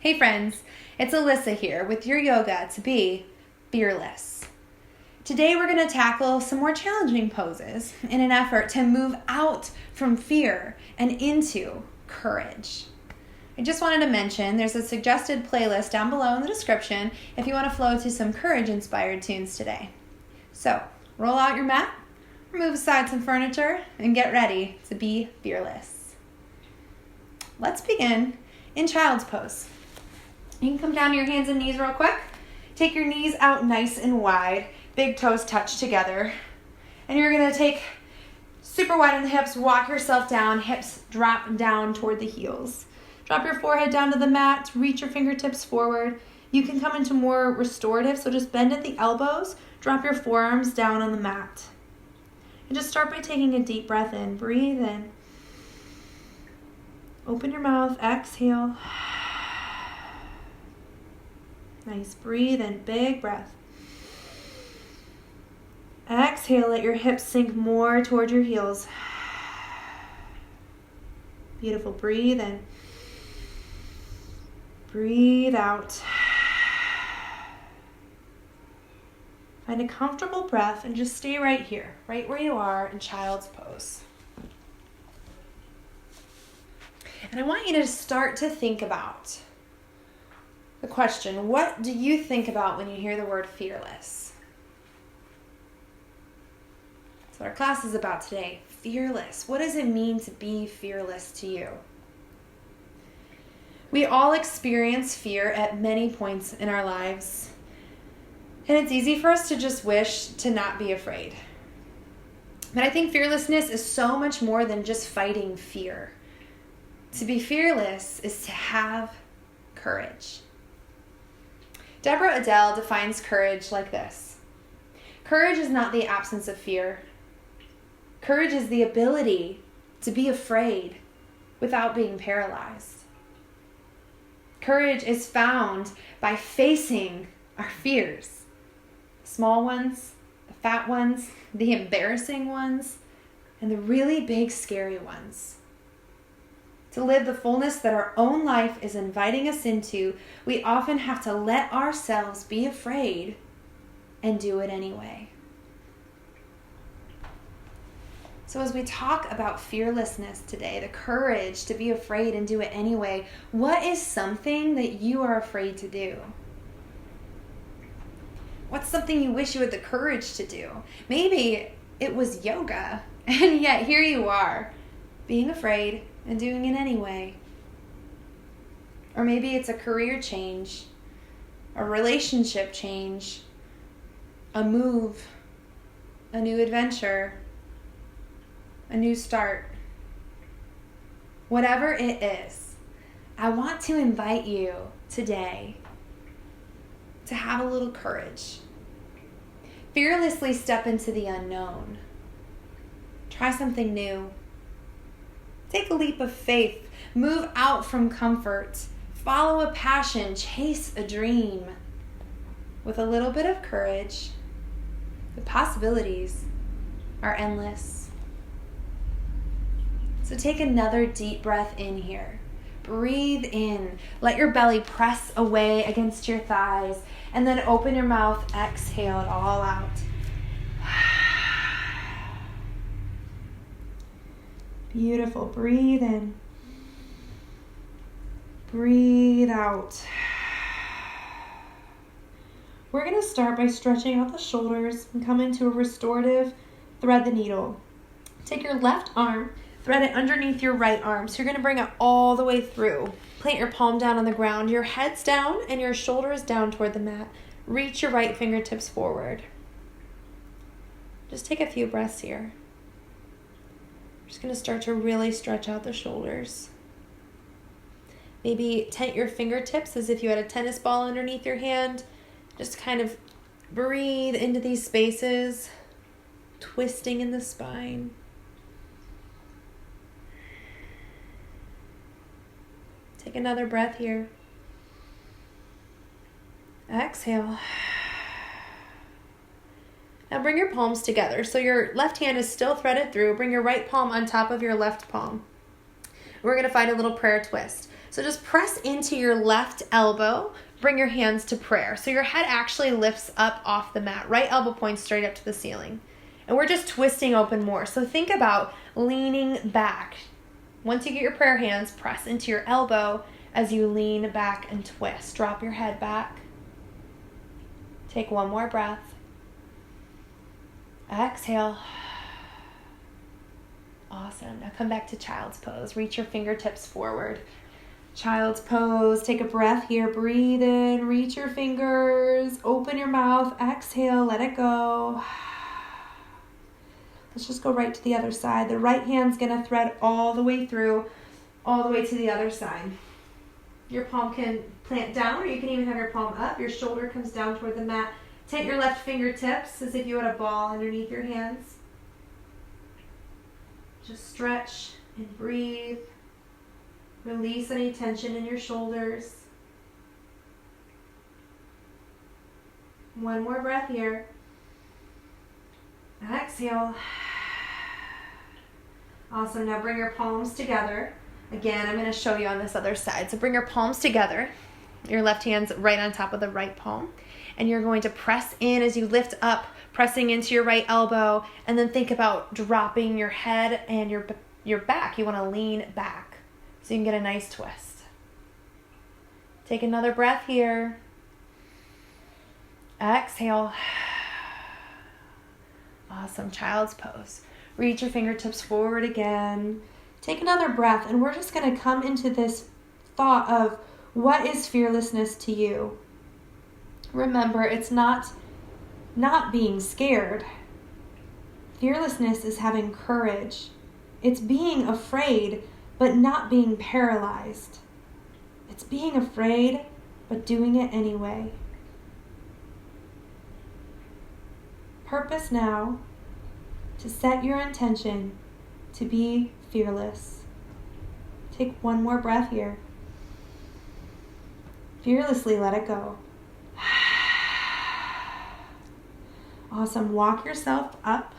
Hey friends, it's Alyssa here with your yoga to be fearless. Today we're going to tackle some more challenging poses in an effort to move out from fear and into courage. I just wanted to mention there's a suggested playlist down below in the description if you want to flow to some courage-inspired tunes today. So, roll out your mat, remove aside some furniture, and get ready to be fearless. Let's begin in child's pose. You can come down to your hands and knees real quick. Take your knees out nice and wide. Big toes touch together. And you're going to take super wide in the hips, walk yourself down, hips drop down toward the heels. Drop your forehead down to the mat, reach your fingertips forward. You can come into more restorative, so just bend at the elbows, drop your forearms down on the mat. And just start by taking a deep breath in. Breathe in. Open your mouth, exhale. Nice, breathe in, big breath. Exhale, let your hips sink more toward your heels. Beautiful, breathe in. Breathe out. Find a comfortable breath and just stay right here, right where you are in child's pose. And I want you to start to think about the question, what do you think about when you hear the word fearless? That's what our class is about today, fearless. What does it mean to be fearless to you? We all experience fear at many points in our lives, and it's easy for us to just wish to not be afraid. But I think fearlessness is so much more than just fighting fear. To be fearless is to have courage. Deborah Adele defines courage like this. Courage is not the absence of fear. Courage is the ability to be afraid without being paralyzed. Courage is found by facing our fears. The small ones, the fat ones, the embarrassing ones, and the really big, scary ones. To live the fullness that our own life is inviting us into, we often have to let ourselves be afraid and do it anyway. So as we talk about fearlessness today, the courage to be afraid and do it anyway, what is something that you are afraid to do? What's something you wish you had the courage to do? Maybe it was yoga, and yet here you are, being afraid and doing it anyway. Or maybe it's a career change, a relationship change, a move, a new adventure, a new start. Whatever it is, I want to invite you today to have a little courage. Fearlessly step into the unknown. Try something new. Take a leap of faith. Move out from comfort. Follow a passion. Chase a dream. With a little bit of courage, the possibilities are endless. So take another deep breath in here. Breathe in. Let your belly press away against your thighs. And then open your mouth. Exhale it all out. Beautiful. Breathe in. Breathe out. We're going to start by stretching out the shoulders and come into a restorative thread the needle. Take your left arm, thread it underneath your right arm. So you're going to bring it all the way through. Plant your palm down on the ground. Your head's down and your shoulders down toward the mat. Reach your right fingertips forward. Just take a few breaths here. Just going to start to really stretch out the shoulders. Maybe tent your fingertips as if you had a tennis ball underneath your hand. Just kind of breathe into these spaces, twisting in the spine. Take another breath here. Exhale. Now bring your palms together. So your left hand is still threaded through. Bring your right palm on top of your left palm. We're going to find a little prayer twist. So just press into your left elbow, bring your hands to prayer. So your head actually lifts up off the mat, right elbow points straight up to the ceiling. And we're just twisting open more. So think about leaning back. Once you get your prayer hands, press into your elbow as you lean back and twist. Drop your head back. Take one more breath. Exhale. Awesome. Now come back to child's pose. Reach your fingertips forward. Child's pose. Take a breath here. Breathe in. Reach your fingers. Open your mouth. Exhale. Let it go. Let's just go right to the other side. The right hand's going to thread all the way through, all the way to the other side. Your palm can plant down, or you can even have your palm up. Your shoulder comes down toward the mat. Take your left fingertips as if you had a ball underneath your hands. Just stretch and breathe. Release any tension in your shoulders. One more breath here. Exhale. Awesome. Now bring your palms together. Again, I'm going to show you on this other side. So bring your palms together. Your left hand's right on top of the right palm. And you're going to press in as you lift up, pressing into your right elbow. And then think about dropping your head and your back. You want to lean back so you can get a nice twist. Take another breath here. Exhale. Awesome. Child's pose. Reach your fingertips forward again. Take another breath, and we're just going to come into this thought of what is fearlessness to you. Remember, it's not being scared. Fearlessness is having courage. It's being afraid, but not being paralyzed. It's being afraid, but doing it anyway. Purpose now to set your intention to be fearless. Take one more breath here. Fearlessly let it go. Awesome. Walk yourself up.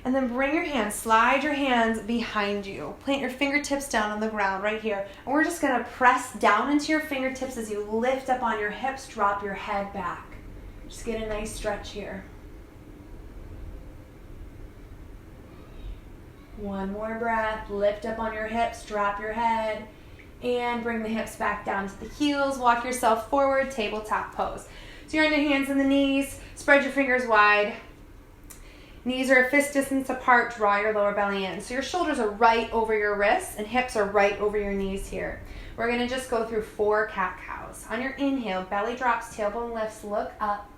And then bring your hands, slide your hands behind you. Plant your fingertips down on the ground right here. And we're just going to press down into your fingertips as you lift up on your hips, drop your head back. Just get a nice stretch here. One more breath. Lift up on your hips, drop your head, and bring the hips back down to the heels. Walk yourself forward, tabletop pose. So you're on your hands and the knees. Spread your fingers wide. Knees are a fist distance apart. Draw your lower belly in. So your shoulders are right over your wrists and hips are right over your knees here. We're going to just go through 4 cat-cows. On your inhale, belly drops, tailbone lifts, look up.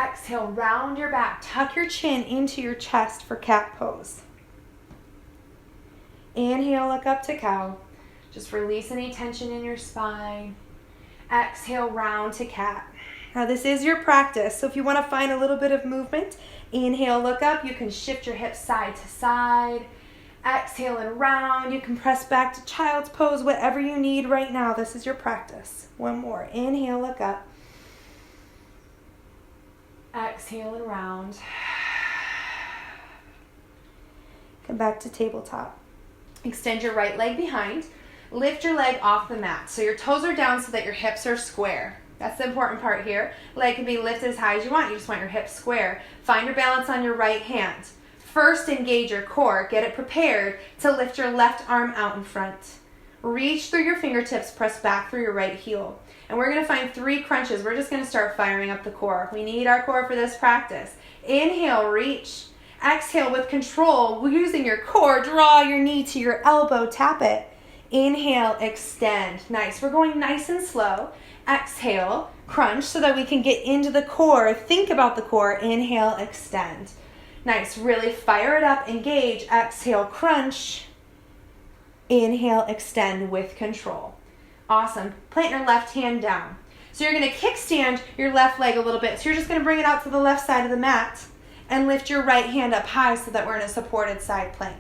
Exhale, round your back. Tuck your chin into your chest for cat pose. Inhale, look up to cow. Just release any tension in your spine. Exhale, round to cat. Now this is your practice, so if you want to find a little bit of movement, inhale, look up. You can shift your hips side to side. Exhale and round. You can press back to child's pose, whatever you need right now. This is your practice. One more. Inhale, look up. Exhale and round. Come back to tabletop. Extend your right leg behind. Lift your leg off the mat. So your toes are down so that your hips are square. That's the important part here. Leg can be lifted as high as you want. You just want your hips square. Find your balance on your right hand. First, engage your core. Get it prepared to lift your left arm out in front. Reach through your fingertips. Press back through your right heel. And we're going to find 3 crunches. We're just going to start firing up the core. We need our core for this practice. Inhale, reach. Exhale with control, using your core, draw your knee to your elbow, tap it. Inhale, extend. Nice. We're going nice and slow. Exhale, crunch so that we can get into the core. Think about the core. Inhale, extend. Nice. Really fire it up, engage. Exhale, crunch. Inhale, extend with control. Awesome. Plant your left hand down. So you're going to kickstand your left leg a little bit. So you're just going to bring it out to the left side of the mat. And lift your right hand up high so that we're in a supported side plank.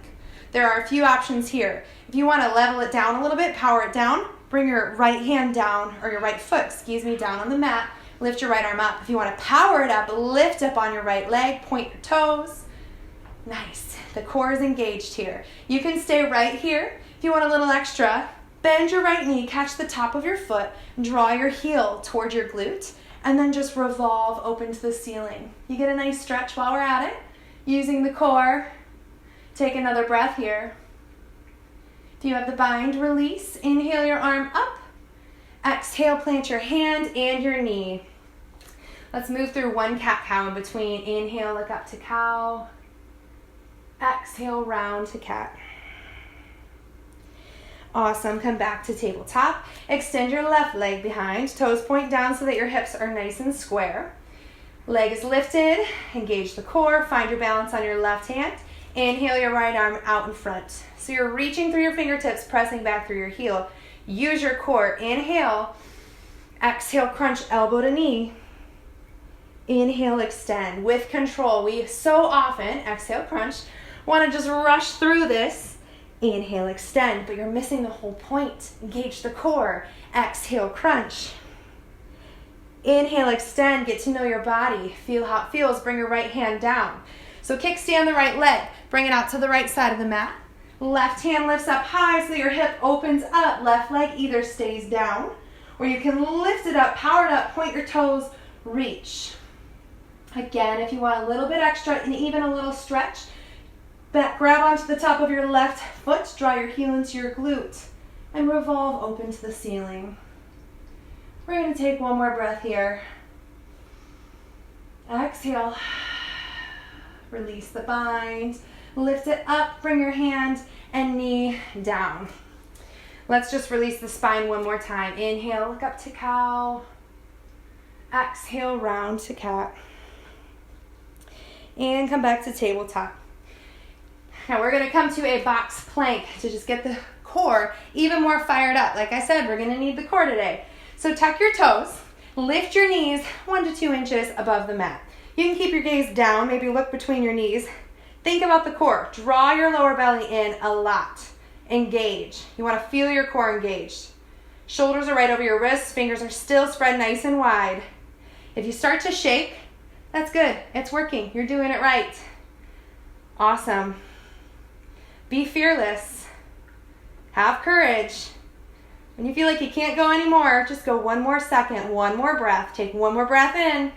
There are a few options here. If you want to level it down a little bit, power it down, bring your right hand down, or your right foot, down on the mat, lift your right arm up. If you want to power it up, lift up on your right leg, point your toes. Nice. The core is engaged here. You can stay right here. If you want a little extra, Bend your right knee, catch the top of your foot, draw your heel toward your glute, and then just revolve open to the ceiling. You get a nice stretch while we're at it, using the core. Take another breath here. If you have the bind, release. Inhale your arm up. Exhale, plant your hand and your knee. Let's move through one cat-cow in between. Inhale, look up to cow. Exhale, round to cat. Awesome. Come back to tabletop. Extend your left leg behind. Toes point down so that your hips are nice and square. Leg is lifted. Engage the core. Find your balance on your left hand. Inhale your right arm out in front. So you're reaching through your fingertips, pressing back through your heel. Use your core. Inhale. Exhale, crunch elbow to knee. Inhale, extend. With control. We so often, exhale, crunch, want to just rush through this. Inhale, extend, but you're missing the whole point. Engage the core. Exhale, crunch. Inhale, extend, get to know your body. Feel how it feels. Bring your right hand down. So kickstand the right leg. Bring it out to the right side of the mat. Left hand lifts up high so your hip opens up. Left leg either stays down or you can lift it up, power it up, point your toes, reach. Again, if you want a little bit extra and even a little stretch, grab onto the top of your left foot, draw your heel into your glute, and revolve open to the ceiling. We're going to take one more breath here. Exhale. Release the bind. Lift it up, bring your hand and knee down. Let's just release the spine one more time. Inhale, look up to cow. Exhale, round to cat. And come back to tabletop. Now we're going to come to a box plank to just get the core even more fired up. Like I said, we're going to need the core today. So tuck your toes, lift your knees 1 to 2 inches above the mat. You can keep your gaze down, maybe look between your knees. Think about the core. Draw your lower belly in a lot. Engage. You want to feel your core engaged. Shoulders are right over your wrists, fingers are still spread nice and wide. If you start to shake, that's good. It's working. You're doing it right. Awesome. Be fearless. Have courage. When you feel like you can't go anymore, just go one more second, one more breath. Take one more breath in.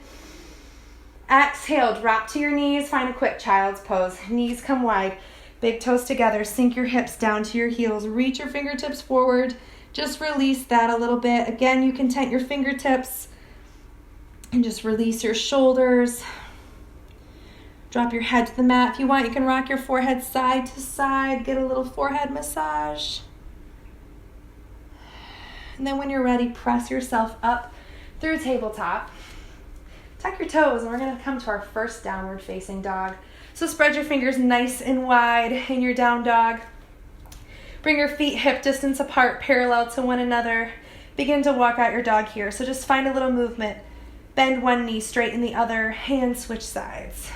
Exhale, drop to your knees. Find a quick child's pose. Knees come wide. Big toes together. Sink your hips down to your heels. Reach your fingertips forward. Just release that a little bit. Again, you can tent your fingertips and just release your shoulders. Drop your head to the mat. If you want, you can rock your forehead side to side. Get a little forehead massage. And then when you're ready, press yourself up through tabletop. Tuck your toes, and we're going to come to our first downward facing dog. So spread your fingers nice and wide in your down dog. Bring your feet hip distance apart, parallel to one another. Begin to walk out your dog here. So just find a little movement. Bend one knee, straighten the other, and switch sides.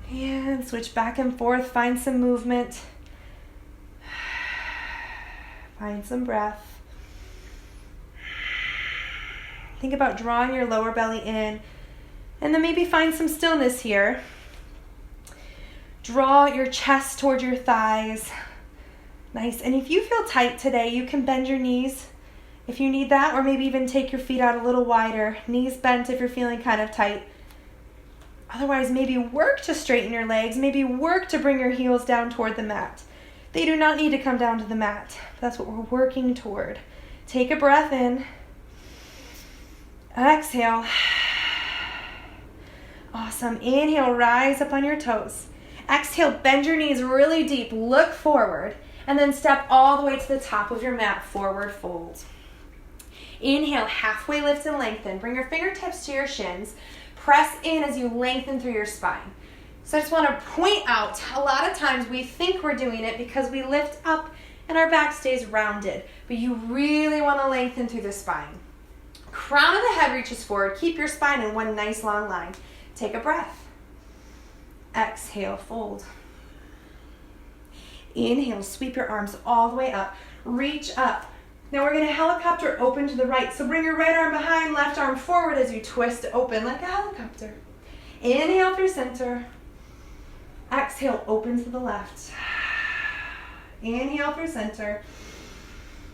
And switch back and forth. Find some movement. Find some breath. Think about drawing your lower belly in. And then maybe find some stillness here. Draw your chest toward your thighs. Nice. And if you feel tight today, you can bend your knees if you need that, or maybe even take your feet out a little wider. Knees bent if you're feeling kind of tight. Otherwise, maybe work to straighten your legs. Maybe work to bring your heels down toward the mat. They do not need to come down to the mat. That's what we're working toward. Take a breath in. Exhale. Awesome. Inhale, rise up on your toes. Exhale, bend your knees really deep. Look forward. And then step all the way to the top of your mat. Forward fold. Inhale, halfway lift and lengthen. Bring your fingertips to your shins. Press in as you lengthen through your spine. So I just want to point out, a lot of times we think we're doing it because we lift up and our back stays rounded. But you really want to lengthen through the spine. Crown of the head reaches forward. Keep your spine in one nice long line. Take a breath. Exhale, fold. Inhale, sweep your arms all the way up. Reach up. Now we're going to helicopter open to the right. So bring your right arm behind, left arm forward as you twist open like a helicopter. Inhale through center. Exhale, open to the left. Inhale through center.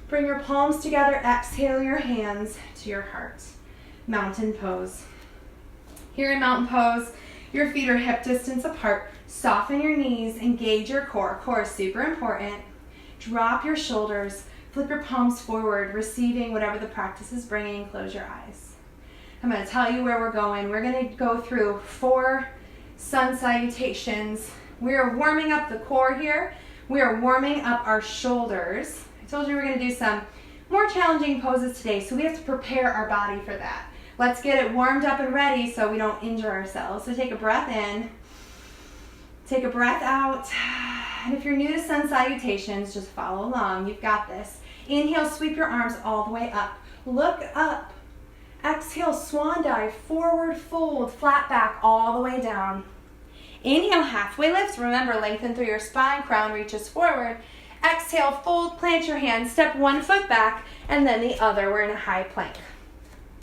Bring your palms together. Exhale your hands to your heart. Mountain pose. Here in mountain pose, your feet are hip distance apart. Soften your knees. Engage your core. Core is super important. Drop your shoulders. Flip your palms forward, receiving whatever the practice is bringing. Close your eyes. I'm going to tell you where we're going. We're going to go through 4 sun salutations. We are warming up the core here. We are warming up our shoulders. I told you we're going to do some more challenging poses today, so we have to prepare our body for that. Let's get it warmed up and ready so we don't injure ourselves. So take a breath in. Take a breath out. And if you're new to sun salutations, just follow along. You've got this. Inhale, sweep your arms all the way up. Look up. Exhale, swan dive, forward fold, flat back all the way down. Inhale, halfway lift. Remember, lengthen through your spine, crown reaches forward. Exhale, fold, plant your hands, step one foot back, and then the other. We're in a high plank.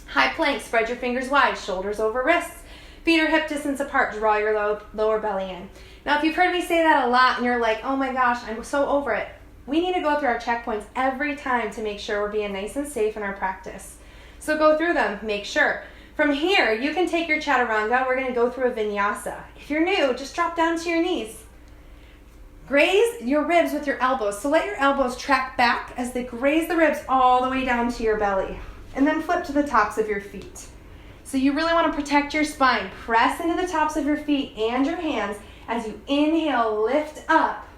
High plank, spread your fingers wide, shoulders over wrists. Feet are hip distance apart, draw your lower belly in. Now, if you've heard me say that a lot and you're like, oh my gosh, I'm so over it, we need to go through our checkpoints every time to make sure we're being nice and safe in our practice. So go through them, make sure. From here, you can take your chaturanga. We're going to go through a vinyasa. If you're new, just drop down to your knees. Graze your ribs with your elbows. So let your elbows track back as they graze the ribs all the way down to your belly. And then flip to the tops of your feet. So you really want to protect your spine. Press into the tops of your feet and your hands as you inhale, lift up.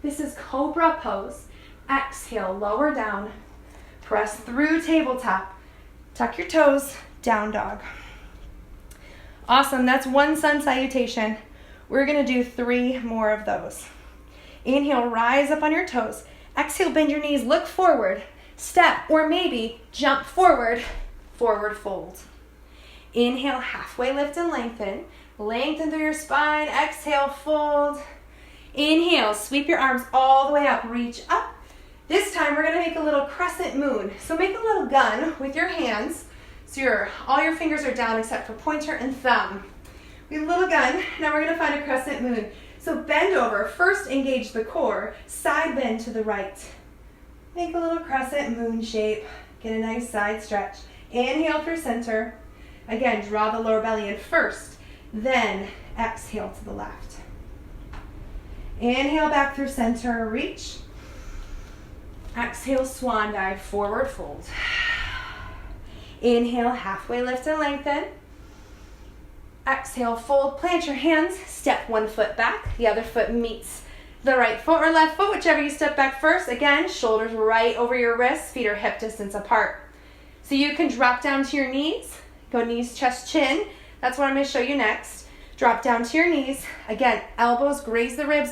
This is cobra pose. Exhale, lower down. Press through tabletop. Tuck your toes, down dog. Awesome, that's one sun salutation. We're gonna do 3 more of those. Inhale, rise up on your toes. Exhale, bend your knees, look forward. Step or maybe jump forward, forward fold. Inhale, halfway lift and lengthen. Lengthen through your spine. Exhale, fold. Inhale, sweep your arms all the way up. Reach up. This time we're going to make a little crescent moon. So make a little gun with your hands. So all your fingers are down except for pointer and thumb. We have a little gun. Now we're going to find a crescent moon. So bend over. First engage the core. Side bend to the right. Make a little crescent moon shape. Get a nice side stretch. Inhale through center. Again, draw the lower belly in first. Then exhale to the left. Inhale back through center, reach. Exhale, swan dive, forward fold. Inhale, halfway lift and lengthen. Exhale, fold, plant your hands, step one foot back. The other foot meets the right foot or left foot, whichever you step back first. Again, shoulders right over your wrists, feet are hip distance apart. So you can drop down to your knees, go knees, chest, chin. That's what I'm going to show you next. Drop down to your knees. Again, elbows graze the ribs,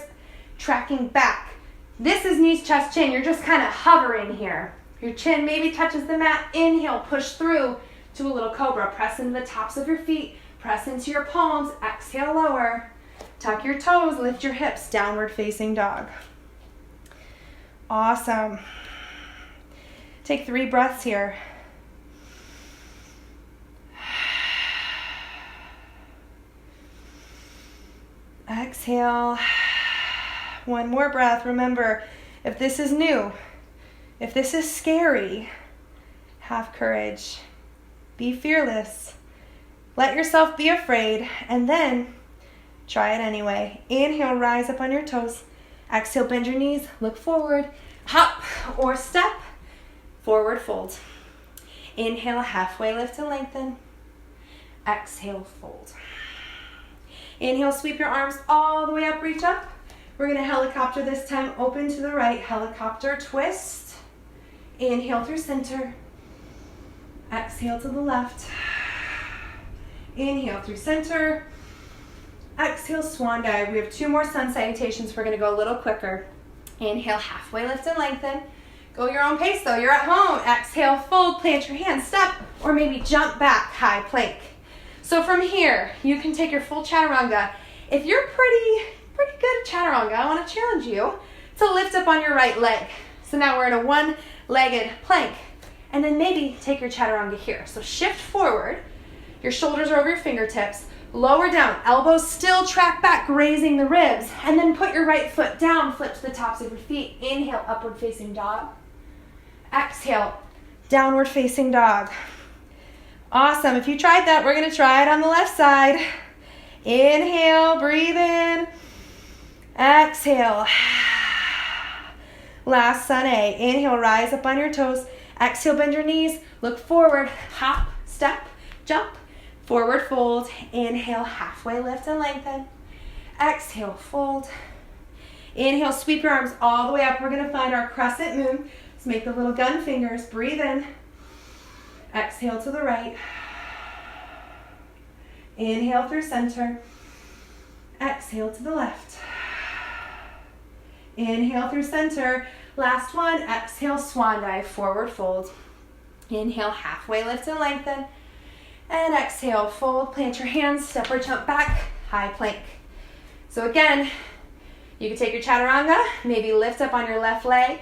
tracking back. This is knees, chest, chin. You're just kind of hovering here. Your chin maybe touches the mat. Inhale, push through to a little cobra. Press into the tops of your feet. Press into your palms. Exhale, lower. Tuck your toes. Lift your hips. Downward facing dog. Awesome. Take 3 breaths here. Exhale. 1 more breath. Remember, if this is new, if this is scary, have courage. Be fearless. Let yourself be afraid, and then try it anyway. Inhale, rise up on your toes. Exhale, bend your knees, look forward. Hop or step, forward fold. Inhale, halfway lift and lengthen. Exhale, fold. Inhale, sweep your arms all the way up, reach up. We're going to helicopter this time, open to the right, helicopter twist. Inhale through center. Exhale to the left. Inhale through center. Exhale, swan dive. We have 2 more sun salutations. We're going to go a little quicker. Inhale, halfway lift and lengthen. Go your own pace though. You're at home. Exhale, fold, plant your hands, step, or maybe jump back, high plank. So from here, you can take your full chaturanga. If you're pretty good at chaturanga, I want to challenge you to lift up on your right leg. So now we're in a 1-legged plank. And then maybe take your chaturanga here. So shift forward. Your shoulders are over your fingertips. Lower down, elbows still track back, grazing the ribs. And then put your right foot down, flip to the tops of your feet. Inhale, upward facing dog. Exhale, downward facing dog. Awesome. If you tried that, we're going to try it on the left side. Inhale, breathe in. Exhale. Last Sunday. Inhale, rise up on your toes. Exhale, bend your knees. Look forward. Hop, step, jump. Forward fold. Inhale, halfway lift and lengthen. Exhale, fold. Inhale, sweep your arms all the way up. We're going to find our crescent moon. Let's make the little gun fingers. Breathe in. Exhale to the right. Inhale through center. Exhale to the left. Inhale through center. Last one. Exhale, swan dive, forward fold. Inhale, halfway lift and lengthen. And exhale, fold, plant your hands, step or jump back, high plank. So again, you can take your chaturanga, maybe lift up on your left leg.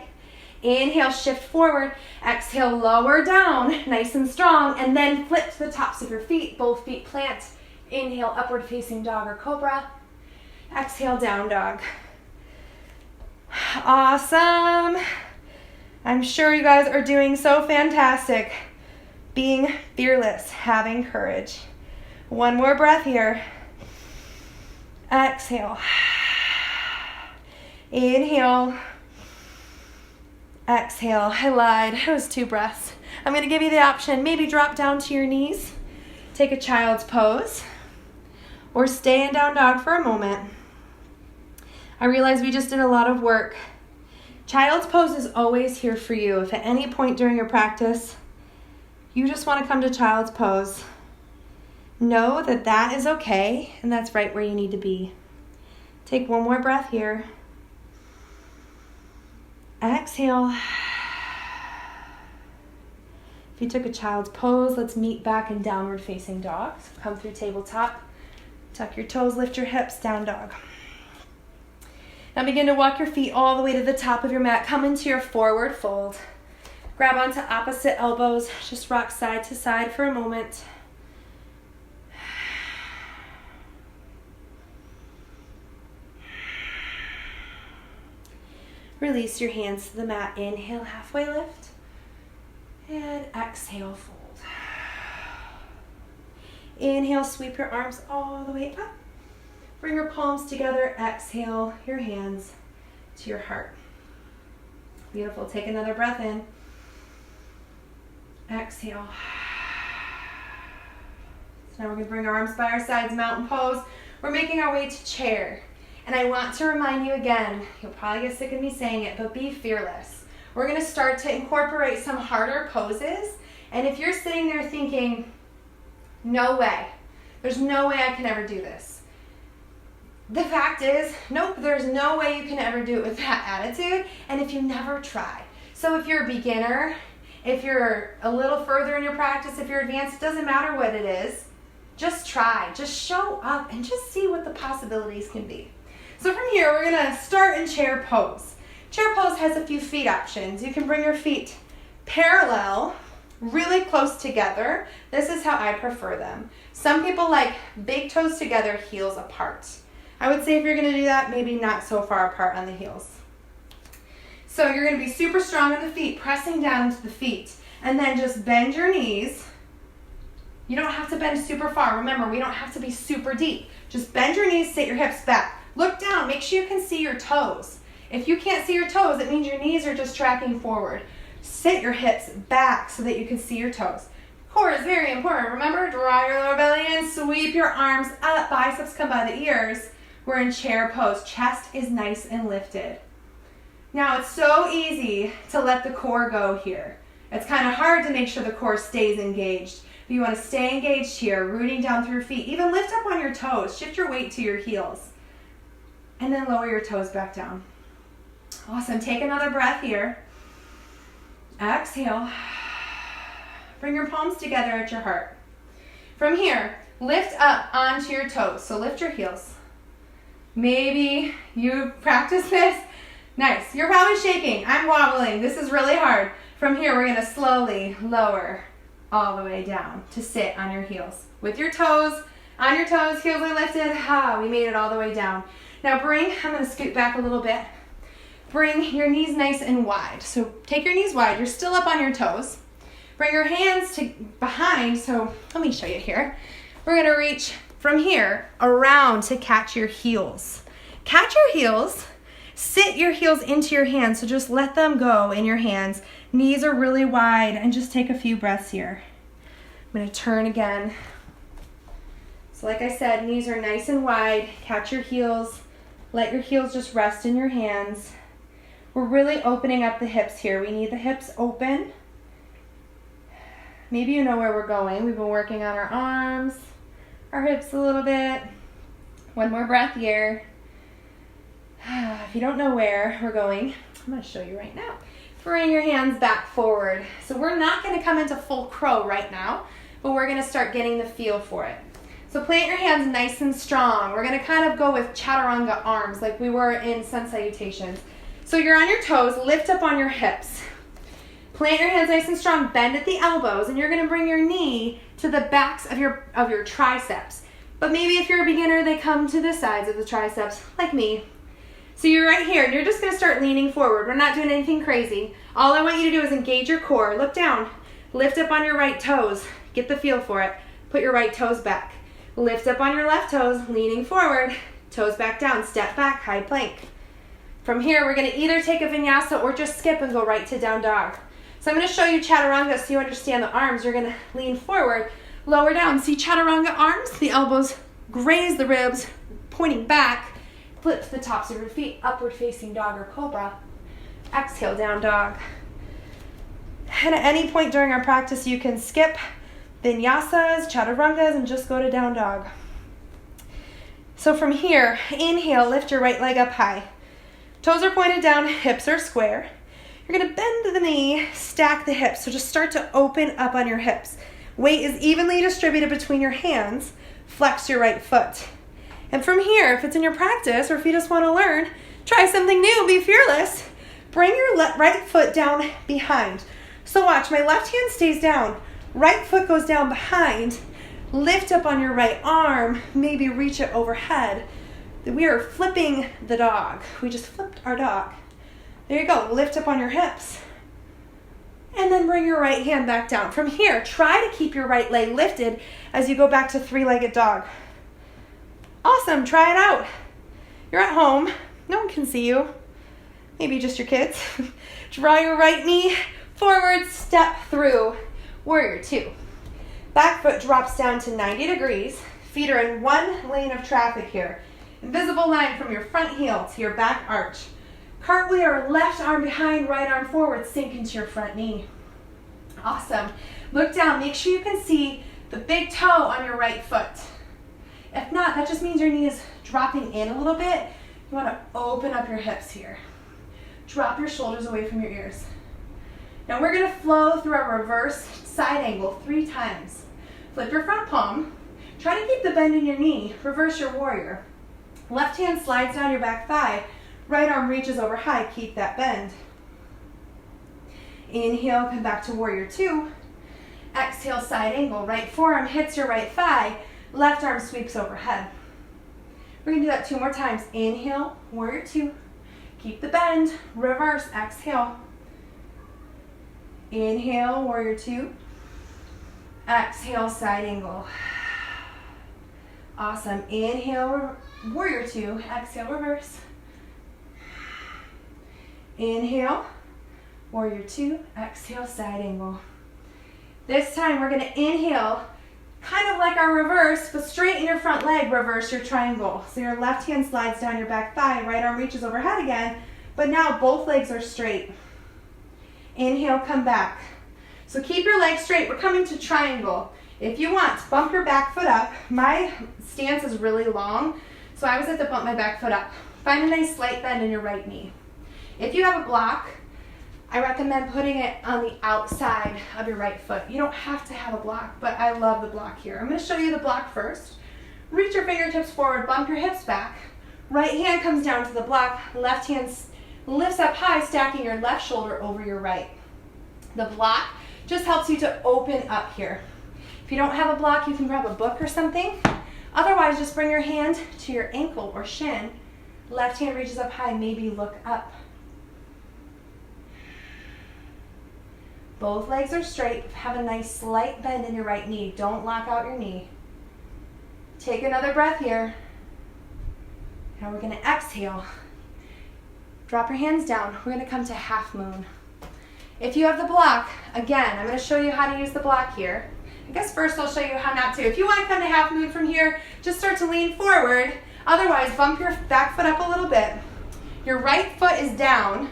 Inhale, shift forward. Exhale, lower down, nice and strong. And then flip to the tops of your feet, both feet plant. Inhale, upward facing dog or cobra. Exhale, down dog. Awesome. I'm sure you guys are doing so fantastic. Being fearless, having courage. One more breath here. Exhale. Inhale. Exhale. I lied. It was 2 breaths. I'm going to give you the option. Maybe drop down to your knees. Take a child's pose. Or stay in down dog for a moment. I realize we just did a lot of work. Child's pose is always here for you. If at any point during your practice you just want to come to child's pose, know that that is okay and that's right where you need to be. Take one more breath here. Exhale. If you took a child's pose, let's meet back in downward facing dog. So come through tabletop, tuck your toes, lift your hips, down dog. Now begin to walk your feet all the way to the top of your mat. Come into your forward fold. Grab onto opposite elbows. Just rock side to side for a moment. Release your hands to the mat. Inhale, halfway lift. And exhale, fold. Inhale, sweep your arms all the way up. Bring your palms together. Exhale your hands to your heart. Beautiful. Take another breath in. Exhale. So now we're going to bring our arms by our sides, mountain pose. We're making our way to chair. And I want to remind you again, you'll probably get sick of me saying it, but be fearless. We're going to start to incorporate some harder poses. And if you're sitting there thinking, no way, there's no way I can ever do this. The fact is, nope, there's no way you can ever do it with that attitude. And if you never try. So if you're a beginner, if you're a little further in your practice, if you're advanced, it doesn't matter what it is. Just try, just show up and just see what the possibilities can be. So from here, we're gonna start in chair pose. Chair pose has a few feet options. You can bring your feet parallel, really close together. This is how I prefer them. Some people like big toes together, heels apart. I would say if you're gonna do that, maybe not so far apart on the heels. So you're gonna be super strong on the feet, pressing down into the feet, and then just bend your knees. You don't have to bend super far. Remember, we don't have to be super deep. Just bend your knees, sit your hips back. Look down, make sure you can see your toes. If you can't see your toes, it means your knees are just tracking forward. Sit your hips back so that you can see your toes. Core is very important. Remember, draw your lower belly in, sweep your arms up, biceps come by the ears. We're in chair pose. Chest is nice and lifted. Now, it's so easy to let the core go here. It's kind of hard to make sure the core stays engaged. But you want to stay engaged here, rooting down through your feet. Even lift up on your toes. Shift your weight to your heels. And then lower your toes back down. Awesome. Take another breath here. Exhale. Bring your palms together at your heart. From here, lift up onto your toes. So lift your heels. Maybe you practice this. Nice. You're probably shaking. I'm wobbling. This is really hard. From here, we're going to slowly lower all the way down to sit on your heels with your toes On your toes, heels are lifted. We made it all the way down. Now I'm going to scoot back a little bit. Bring your knees nice and wide. So take your knees wide. You're still up on your toes. Bring your hands to behind. So let me show you here. We're going to reach from here around to catch your heels. Catch your heels. Sit your heels into your hands. So just let them go in your hands. Knees are really wide, and just take a few breaths here. I'm going to turn again. So like I said, knees are nice and wide. Catch your heels. Let your heels just rest in your hands. We're really opening up the hips here. We need the hips open. Maybe you know where we're going. We've been working on our arms, our hips a little bit. One more breath here. If you don't know where we're going, I'm going to show you right now. Bring your hands back forward. So we're not going to come into full crow right now, but we're going to start getting the feel for it. So plant your hands nice and strong. We're going to kind of go with chaturanga arms like we were in sun salutations. So you're on your toes, lift up on your hips. Plant your hands nice and strong, bend at the elbows, and you're going to bring your knee to the backs of your triceps. But maybe if you're a beginner, they come to the sides of the triceps, like me. So you're right here, and you're just going to start leaning forward. We're not doing anything crazy. All I want you to do is engage your core. Look down. Lift up on your right toes. Get the feel for it. Put your right toes back. Lift up on your left toes, leaning forward. Toes back down. Step back, high plank. From here, we're going to either take a vinyasa or just skip and go right to down dog. So I'm going to show you chaturanga so you understand the arms. You're going to lean forward, lower down. See chaturanga arms? The elbows graze the ribs, pointing back. Flip to the tops of your feet, upward facing dog or cobra. Exhale, down dog. And at any point during our practice, you can skip vinyasas, chaturangas, and just go to down dog. So from here, inhale, lift your right leg up high. Toes are pointed down, hips are square. You're going to bend the knee, stack the hips. So just start to open up on your hips. Weight is evenly distributed between your hands. Flex your right foot. And from here, if it's in your practice or if you just want to learn, try something new, be fearless. Bring your right foot down behind. So watch, my left hand stays down. Right foot goes down behind. Lift up on your right arm, maybe reach it overhead. We are flipping the dog. We just flipped our dog. There you go. Lift up on your hips. And then bring your right hand back down. From here, try to keep your right leg lifted as you go back to three-legged dog. Awesome. Try it out. You're at home. No one can see you. Maybe just your kids. Draw your right knee forward, step through. Warrior two. Back foot drops down to 90 degrees. Feet are in one lane of traffic here. Invisible line from your front heel to your back arch. Cartwheel or left arm behind, right arm forward, sink into your front knee. Awesome. Look down. Make sure you can see the big toe on your right foot. If not, that just means your knee is dropping in a little bit. You want to open up your hips here. Drop your shoulders away from your ears. Now we're going to flow through our reverse side angle 3 times. Flip your front palm. Try to keep the bend in your knee. Reverse your warrior. Left hand slides down your back thigh. Right arm reaches over high. Keep that bend. Inhale, come back to warrior two. Exhale, side angle. Right forearm hits your right thigh. Left arm sweeps overhead. We're going to do that 2 more times. Inhale, warrior two. Keep the bend. Reverse, exhale. Inhale, warrior two. Exhale, side angle. Awesome. Inhale, warrior two. Exhale, reverse. Inhale, warrior two. Exhale, side angle. This time we're going to inhale, kind of like our reverse, but straighten your front leg, reverse your triangle. So your left hand slides down your back thigh, right arm reaches overhead again, but now both legs are straight. Inhale, come back. So keep your legs straight. We're coming to triangle. If you want, bump your back foot up. My stance is really long, so I always have to bump my back foot up. Find a nice slight bend in your right knee. If you have a block, I recommend putting it on the outside of your right foot. You don't have to have a block, but I love the block here. I'm going to show you the block first. Reach your fingertips forward, bump your hips back. Right hand comes down to the block. Left hand lifts up high, stacking your left shoulder over your right. The block just helps you to open up here. If you don't have a block, you can grab a book or something. Otherwise, just bring your hand to your ankle or shin. Left hand reaches up high, maybe look up. Both legs are straight. Have a nice slight bend in your right knee. Don't lock out your knee. Take another breath here. Now we're going to exhale. Drop your hands down. We're going to come to half moon. If you have the block, again, I'm going to show you how to use the block here. I guess first I'll show you how not to. If you want to come to half moon from here, just start to lean forward. Otherwise, bump your back foot up a little bit. Your right foot is down.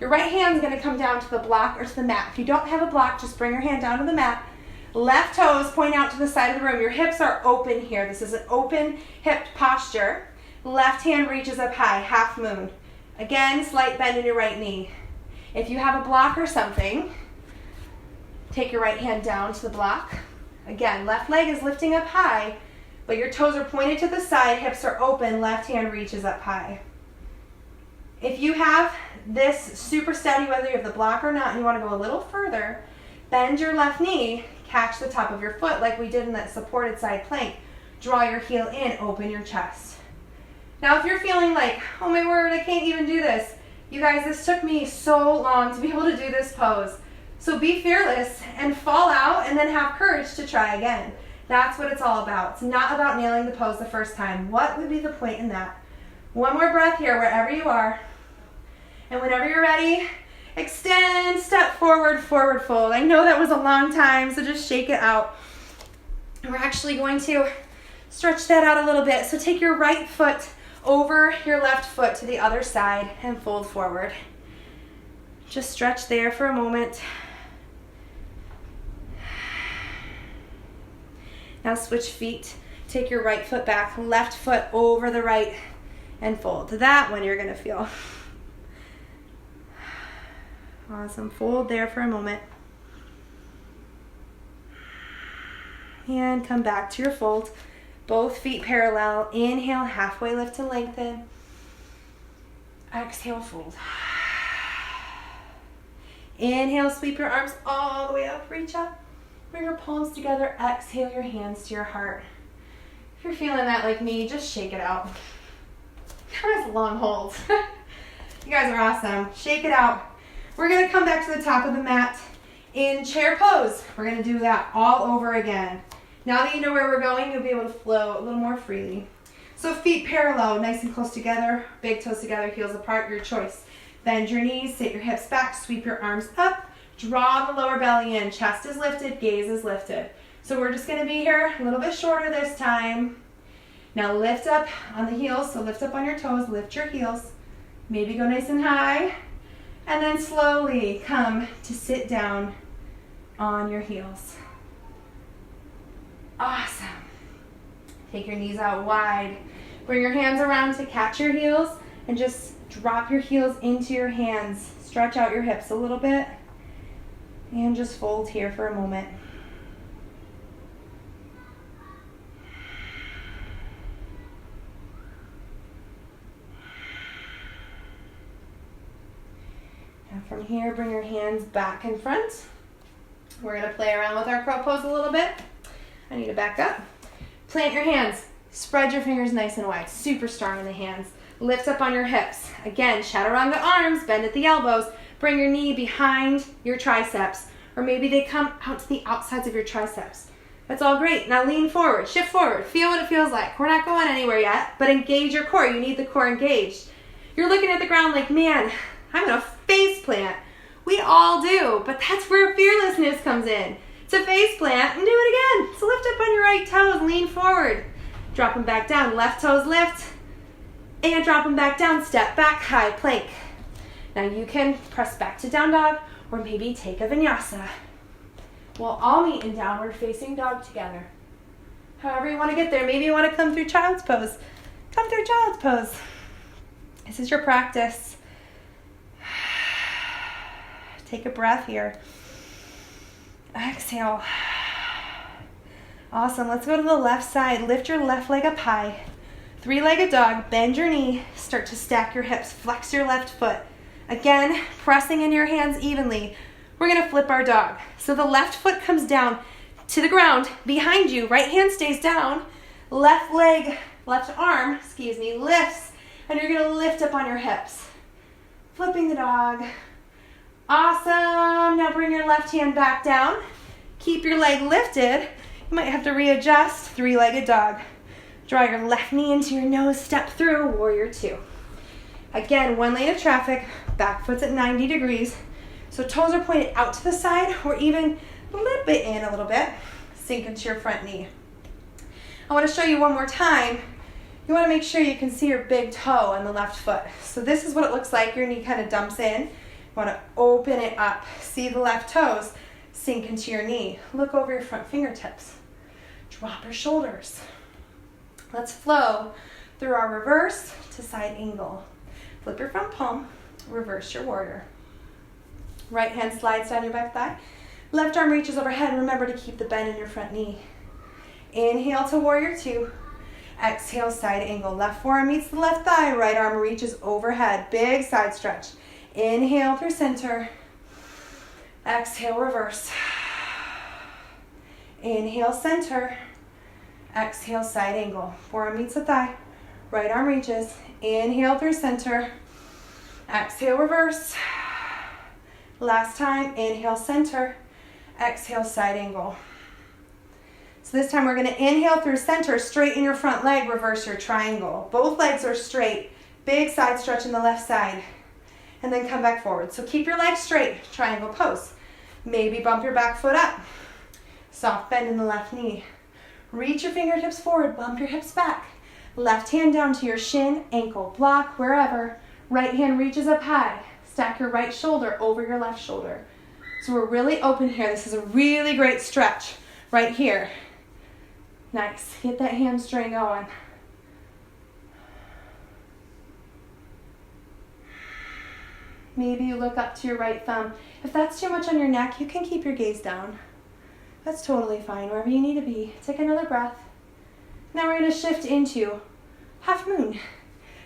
Your right hand's going to come down to the block or to the mat. If you don't have a block, just bring your hand down to the mat. Left toes point out to the side of the room. Your hips are open here. This is an open hip posture. Left hand reaches up high, half moon. Again, slight bend in your right knee. If you have a block or something, take your right hand down to the block. Again, left leg is lifting up high, but your toes are pointed to the side, hips are open, left hand reaches up high. If you have this super steady, whether you have the block or not, and you want to go a little further, bend your left knee, catch the top of your foot like we did in that supported side plank. Draw your heel in, open your chest. Now if you're feeling like, oh my word, I can't even do this. You guys, this took me so long to be able to do this pose. So be fearless and fall out and then have courage to try again. That's what it's all about. It's not about nailing the pose the first time. What would be the point in that? One more breath here, wherever you are. And whenever you're ready, extend, step forward, forward fold. I know that was a long time, so just shake it out. And we're actually going to stretch that out a little bit. So take your right foot over your left foot to the other side and fold forward. Just stretch there for a moment. Now switch feet. Take your right foot back, left foot over the right, and fold. That one you're going to feel. Awesome. Fold there for a moment. And come back to your fold. Both feet parallel. Inhale, halfway lift to lengthen. Exhale, fold. Inhale, sweep your arms all the way up. Reach up. Bring your palms together. Exhale your hands to your heart. If you're feeling that like me, just shake it out. That was a long hold. You guys are awesome. Shake it out. We're going to come back to the top of the mat in chair pose. We're going to do that all over again. Now that you know where we're going, you'll be able to flow a little more freely. So feet parallel, nice and close together, big toes together, heels apart, your choice. Bend your knees, sit your hips back, sweep your arms up, draw the lower belly in, chest is lifted, gaze is lifted. So we're just going to be here a little bit shorter this time. Now lift up on the heels, so lift up on your toes, lift your heels, maybe go nice and high, and then slowly come to sit down on your heels. Awesome. Take your knees out wide. Bring your hands around to catch your heels and just drop your heels into your hands. Stretch out your hips a little bit and just fold here for a moment. Now from here, bring your hands back in front. We're going to play around with our crow pose a little bit. I need to back up. Plant your hands. Spread your fingers nice and wide. Super strong in the hands. Lift up on your hips. Again, chaturanga arms, bend at the elbows. Bring your knee behind your triceps. Or maybe they come out to the outsides of your triceps. That's all great. Now lean forward, shift forward. Feel what it feels like. We're not going anywhere yet, but engage your core. You need the core engaged. You're looking at the ground like, man, I'm going to face plant. We all do, but that's where fearlessness comes in. To face plant and do it again. So lift up on your right toes, lean forward. Drop them back down, left toes lift. And drop them back down, step back, high plank. Now you can press back to down dog or maybe take a vinyasa. We'll all meet in downward facing dog together. However you want to get there. Maybe you want to come through child's pose. Come through child's pose. This is your practice. Take a breath here. Exhale. Awesome. Let's go to the left side. Lift your left leg up high. Three-legged dog. Bend your knee. Start to stack your hips. Flex your left foot. Again, pressing in your hands evenly. We're going to flip our dog. So the left foot comes down to the ground behind you. Right hand stays down. left arm, lifts, and you're gonna lift up on your hips. Flipping the dog. Awesome. Now bring your left hand back down. Keep your leg lifted. You might have to readjust. Three-legged dog. Draw your left knee into your nose, step through, warrior two. Again, one lane of traffic, back foot's at 90 degrees. So toes are pointed out to the side or even a little bit in a little bit. Sink into your front knee. I want to show you one more time. You want to make sure you can see your big toe on the left foot. So this is what it looks like. Your knee kind of dumps in. You want to open it up. See the left toes sink into your knee. Look over your front fingertips. Drop your shoulders. Let's flow through our reverse to side angle. Flip your front palm, reverse your warrior. Right hand slides down your back thigh. Left arm reaches overhead. Remember to keep the bend in your front knee. Inhale to warrior two. Exhale, side angle. Left forearm meets the left thigh. Right arm reaches overhead. Big side stretch. Inhale through center. Exhale, reverse. Inhale, center. Exhale, side angle. Forearm meets the thigh. Right arm reaches. Inhale through center. Exhale, reverse. Last time, inhale, center. Exhale, side angle. So this time we're going to inhale through center, straighten your front leg, reverse your triangle. Both legs are straight. Big side stretch in the left side. And then come back forward. So keep your legs straight, triangle pose. Maybe bump your back foot up. Soft bend in the left knee. Reach your fingertips forward, bump your hips back. Left hand down to your shin, ankle, block, wherever. Right hand reaches up high. Stack your right shoulder over your left shoulder. So we're really open here. This is a really great stretch right here. Nice. Get that hamstring going. Maybe you look up to your right thumb. If that's too much on your neck, you can keep your gaze down. That's totally fine, wherever you need to be. Take another breath. Now we're going to shift into half moon.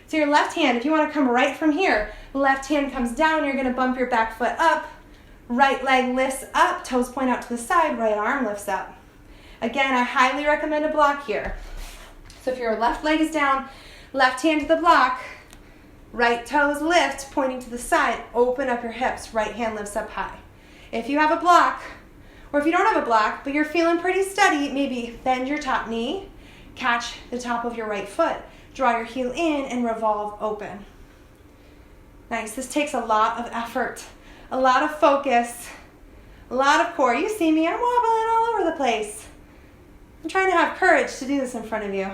So your left hand, if you want to come right from here, left hand comes down, you're going to bump your back foot up. Right leg lifts up, toes point out to the side, right arm lifts up. Again, I highly recommend a block here. So if your left leg is down, left hand to the block, right toes lift, pointing to the side, open up your hips, right hand lifts up high. If you have a block, or if you don't have a block, but you're feeling pretty steady, maybe bend your top knee, catch the top of your right foot, draw your heel in and revolve open. Nice, this takes a lot of effort, a lot of focus, a lot of core. You see me, I'm wobbling all over the place. I'm trying to have courage to do this in front of you.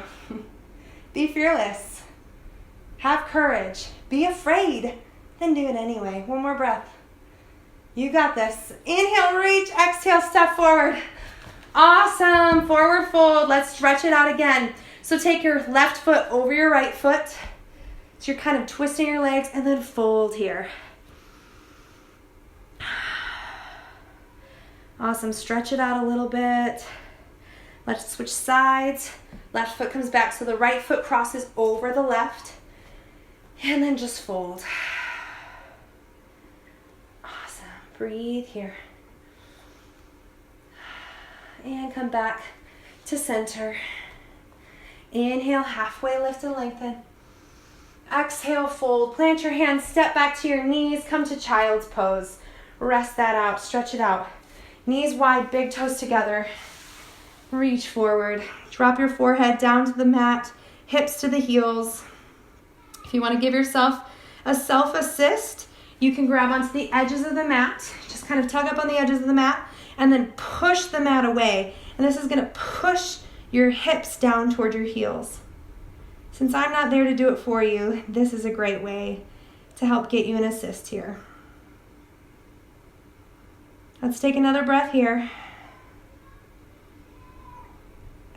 Be fearless. Have courage. Be afraid. Then do it anyway. One more breath. You got this. Inhale, reach. Exhale, step forward. Awesome. Forward fold. Let's stretch it out again. So take your left foot over your right foot. So you're kind of twisting your legs and then fold here. Awesome. Stretch it out a little bit. Let's switch sides. Left foot comes back so the right foot crosses over the left. And then just fold. Awesome. Breathe here. And come back to center. Inhale, halfway lift and lengthen. Exhale, fold. Plant your hands, step back to your knees, come to child's pose. Rest that out, stretch it out. Knees wide, big toes together. Reach forward. Drop your forehead down to the mat, hips to the heels. If you want to give yourself a self-assist, you can grab onto the edges of the mat. Just kind of tug up on the edges of the mat and then push the mat away. And this is going to push your hips down toward your heels. Since I'm not there to do it for you, this is a great way to help get you an assist here. Let's take another breath here.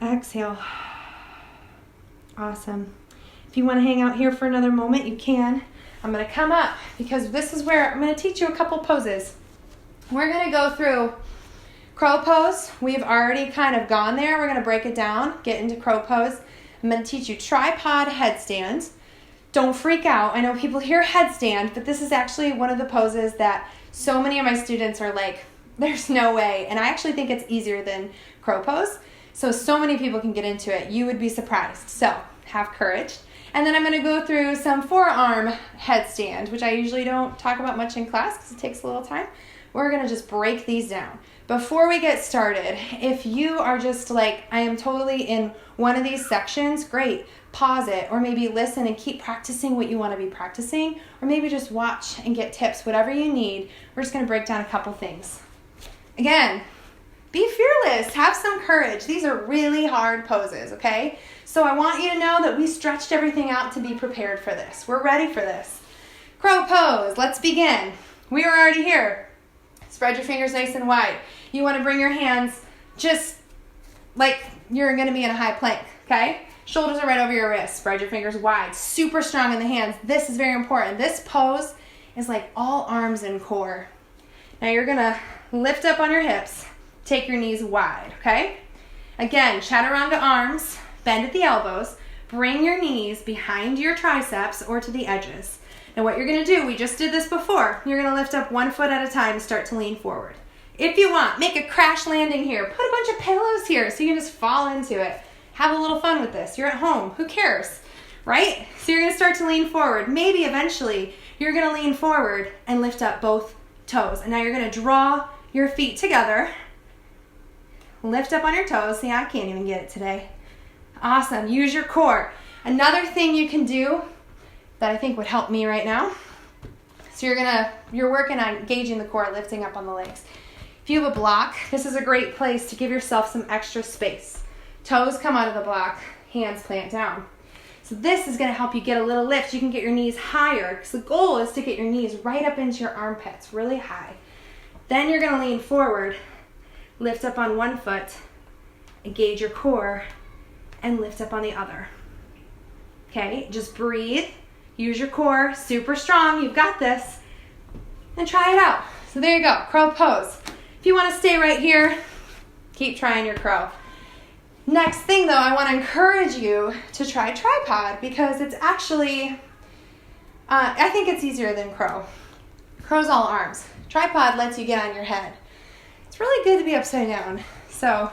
Exhale. Awesome. If you want to hang out here for another moment, you can. I'm going to come up because this is where I'm going to teach you a couple poses. We're going to go through crow pose. We've already kind of gone there. We're going to break it down, get into crow pose. I'm going to teach you tripod headstand. Don't freak out. I know people hear headstand, but this is actually one of the poses that so many of my students are like, there's no way. And I actually think it's easier than crow pose So many people can get into it. You would be surprised. So have courage. And then I'm going to go through some forearm headstand, which I usually don't talk about much in class because it takes a little time. We're going to just break these down. Before we get started, if you are just like, I am totally in one of these sections, great. Pause it, or maybe listen and keep practicing what you want to be practicing, or maybe just watch and get tips, whatever you need. We're just going to break down a couple things. Again, be fearless. Have some courage. These are really hard poses, okay? So I want you to know that we stretched everything out to be prepared for this. We're ready for this. Crow pose. Let's begin. We are already here. Spread your fingers nice and wide. You want to bring your hands just like you're going to be in a high plank, okay? Shoulders are right over your wrists. Spread your fingers wide. Super strong in the hands. This is very important. This pose is like all arms and core. Now you're going to lift up on your hips. Take your knees wide, okay? Again, chaturanga arms. Bend at the elbows. Bring your knees behind your triceps or to the edges. Now what you're going to do, we just did this before. You're going to lift up one foot at a time and start to lean forward. If you want, make a crash landing here. Put a bunch of pillows here so you can just fall into it. Have a little fun with this. You're at home. Who cares? Right? So you're going to start to lean forward. Maybe eventually you're going to lean forward and lift up both toes. And now you're going to draw your feet together. Lift up on your toes. See, I can't even get it today. Awesome. Use your core. Another thing you can do that I think would help me right now. So you're working on engaging the core, lifting up on the legs. If you have a block, this is a great place to give yourself some extra space. Toes come out of the block, hands plant down. So this is going to help you get a little lift. You can get your knees higher because the goal is to get your knees right up into your armpits, really high. Then you're going to lean forward, lift up on one foot, engage your core, and lift up on the other. Okay, just breathe. Use your core, super strong. You've got this. And try it out. So there you go, crow pose. If you want to stay right here, keep trying your crow. Next thing though, I want to encourage you to try tripod because it's actually, I think it's easier than crow. Crow's all arms. Tripod lets you get on your head. It's really good to be upside down. So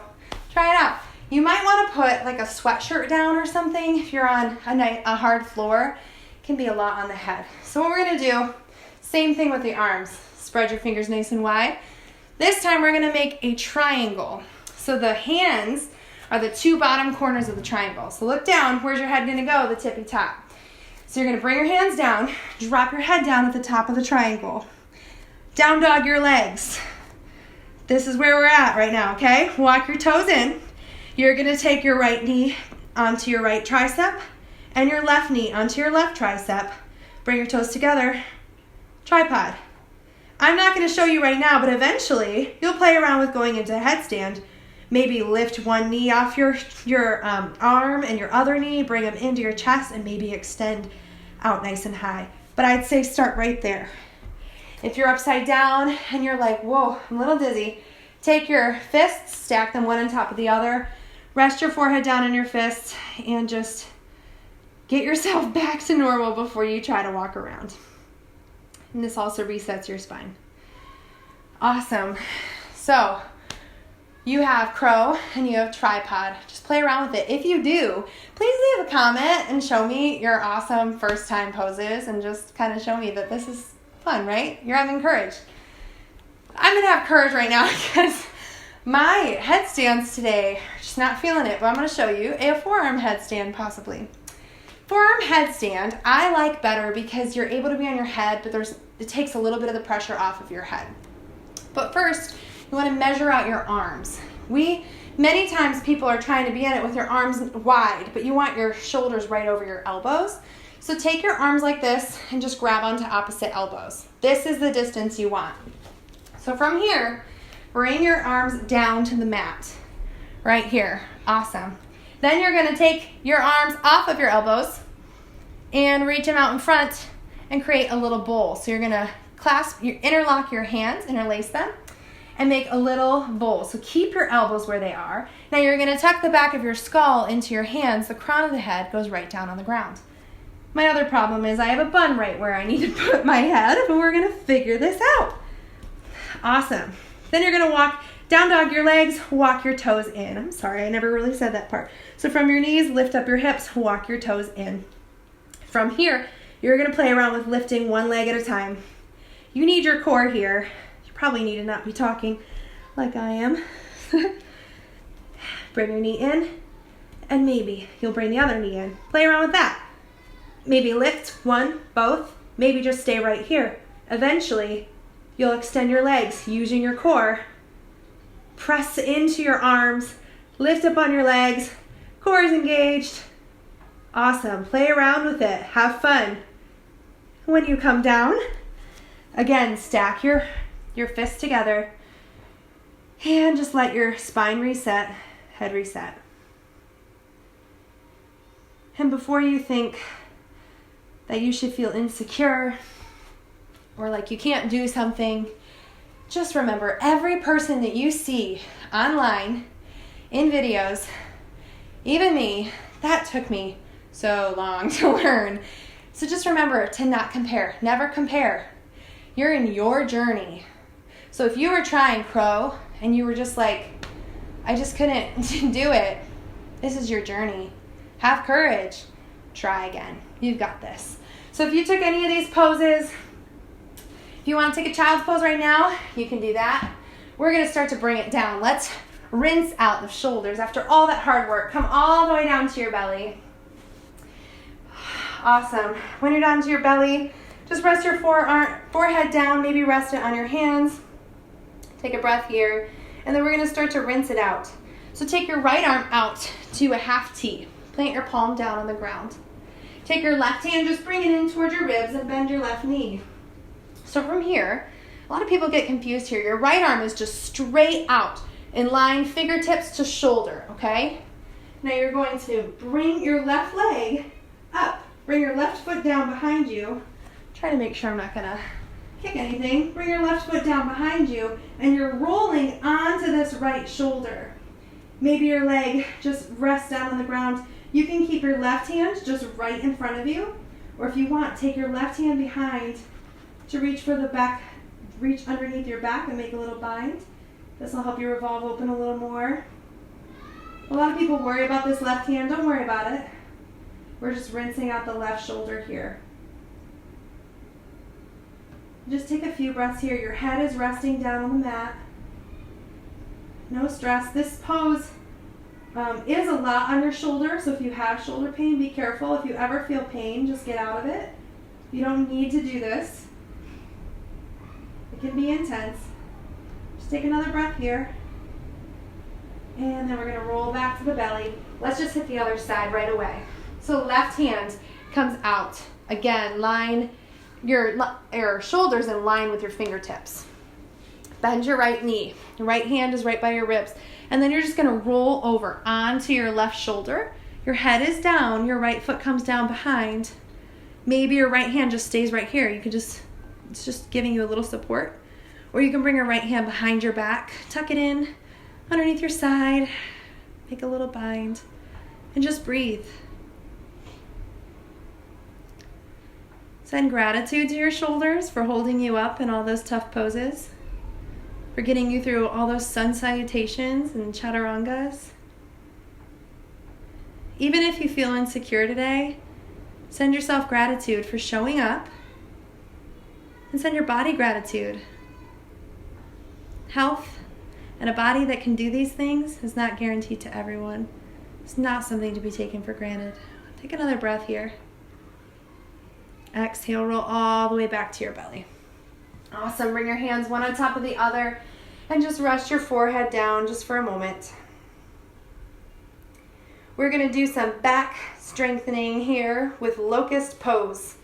try it out. You might want to put like a sweatshirt down or something if you're on a hard floor. It can be a lot on the head. So what we're going to do, same thing with the arms. Spread your fingers nice and wide. This time we're going to make a triangle. So the hands are the two bottom corners of the triangle. So look down. Where's your head going to go? The tippy top. So you're going to bring your hands down. Drop your head down at the top of the triangle. Down dog your legs. This is where we're at right now, okay? Walk your toes in. You're going to take your right knee onto your right tricep and your left knee onto your left tricep. Bring your toes together. Tripod. I'm not going to show you right now, but eventually you'll play around with going into a headstand. Maybe lift one knee off your arm and your other knee, bring them into your chest, and maybe extend out nice and high. But I'd say start right there. If you're upside down and you're like, whoa, I'm a little dizzy, take your fists, stack them one on top of the other, rest your forehead down on your fists, and just get yourself back to normal before you try to walk around. And this also resets your spine. Awesome. So you have crow and you have tripod. Just play around with it. If you do, please leave a comment and show me your awesome first time poses and just kind of show me that this is fun, right? You're having courage. I'm going to have courage right now because my headstands today are just not feeling it, but I'm going to show you a forearm headstand possibly. Forearm headstand I like better because you're able to be on your head, but it takes a little bit of the pressure off of your head. But first, you want to measure out your arms. Many times people are trying to be in it with your arms wide, but you want your shoulders right over your elbows. So take your arms like this and just grab onto opposite elbows. This is the distance you want. So from here, bring your arms down to the mat. Right here. Awesome. Then you're going to take your arms off of your elbows and reach them out in front and create a little bowl. So you're going to interlock your hands, interlace them, and make a little bowl. So keep your elbows where they are. Now you're going to tuck the back of your skull into your hands. The crown of the head goes right down on the ground. My other problem is I have a bun right where I need to put my head, but we're going to figure this out. Awesome. Then you're going to walk Down dog your legs, walk your toes in. I'm sorry, I never really said that part. So from your knees, lift up your hips, walk your toes in. From here, you're going to play around with lifting one leg at a time. You need your core here. You probably need to not be talking like I am. Bring your knee in, and maybe you'll bring the other knee in. Play around with that. Maybe lift one, both, maybe just stay right here. Eventually, you'll extend your legs using your core. Press into your arms, lift up on your legs, core is engaged. Awesome, play around with it, have fun. When you come down, again, stack your fists together and just let your spine reset, head reset. And before you think that you should feel insecure or like you can't do something, just remember every person that you see online, in videos, even me, that took me so long to learn. So just remember to not compare, never compare. You're in your journey. So if you were trying crow and you were just like, I just couldn't do it, this is your journey. Have courage. Try again. You've got this. So if you took any of these poses, if you want to take a child's pose right now, you can do that. We're going to start to bring it down. Let's rinse out the shoulders. After all that hard work, come all the way down to your belly. Awesome. When you're down to your belly, just rest your forehead down. Maybe rest it on your hands. Take a breath here. And then we're going to start to rinse it out. So take your right arm out to a half T. Plant your palm down on the ground. Take your left hand, just bring it in towards your ribs and bend your left knee. So from here, a lot of people get confused here. Your right arm is just straight out in line, fingertips to shoulder, okay? Now you're going to bring your left leg up. Bring your left foot down behind you. Try to make sure I'm not gonna kick anything. Bring your left foot down behind you, and you're rolling onto this right shoulder. Maybe your leg just rests down on the ground. You can keep your left hand just right in front of you, or if you want, take your left hand behind to reach for the back, reach underneath your back and make a little bind. This will help you revolve open a little more. A lot of people worry about this left hand. Don't worry about it. We're just rinsing out the left shoulder here. Just take a few breaths here. Your head is resting down on the mat. No stress. This pose is a lot on your shoulder, so if you have shoulder pain, be careful. If you ever feel pain, just get out of it. You don't need to do this. It can be intense. Just take another breath here. And then we're going to roll back to the belly. Let's just hit the other side right away. So left hand comes out. Again, line your shoulders in line with your fingertips. Bend your right knee. Your right hand is right by your ribs. And then you're just going to roll over onto your left shoulder. Your head is down. Your right foot comes down behind. Maybe your right hand just stays right here. You can just, it's just giving you a little support. Or you can bring your right hand behind your back. Tuck it in underneath your side. Make a little bind. And just breathe. Send gratitude to your shoulders for holding you up in all those tough poses. For getting you through all those sun salutations and chaturangas. Even if you feel insecure today, send yourself gratitude for showing up. And send your body gratitude. Health and a body that can do these things is not guaranteed to everyone. It's not something to be taken for granted. Take another breath here. Exhale, roll all the way back to your belly. Awesome. Bring your hands one on top of the other and just rest your forehead down just for a moment. We're going to do some back strengthening here with locust pose.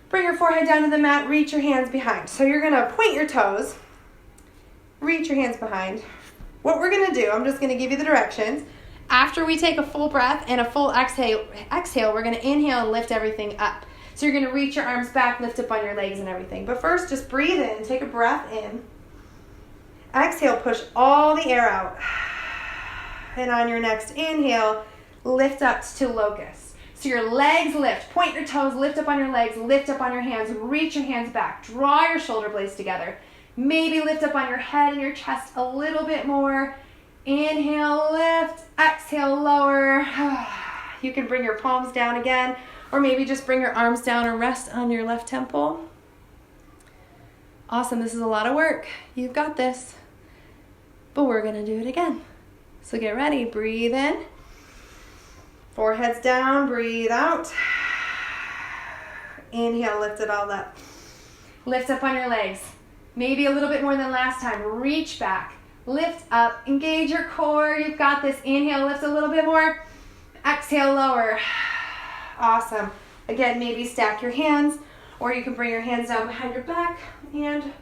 Bring your forehead down to the mat, reach your hands behind. So you're going to point your toes, reach your hands behind. What we're going to do, I'm just going to give you the directions. After we take a full breath and a full exhale, we're going to inhale and lift everything up. So you're going to reach your arms back, lift up on your legs and everything. But first, just breathe in, take a breath in. Exhale, push all the air out. And on your next inhale, lift up to locust. So your legs lift, point your toes, lift up on your legs, lift up on your hands, reach your hands back, draw your shoulder blades together. Maybe lift up on your head and your chest a little bit more. Inhale, lift. Exhale, lower. You can bring your palms down again, or maybe just bring your arms down or rest on your left temple. Awesome, this is a lot of work. You've got this. But we're gonna do it again. So get ready, breathe in. Forehead's down, breathe out. Inhale, lift it all up. Lift up on your legs. Maybe a little bit more than last time. Reach back, lift up, engage your core. You've got this. Inhale, lift a little bit more. Exhale, lower. Awesome. Again, maybe stack your hands, or you can bring your hands down behind your back and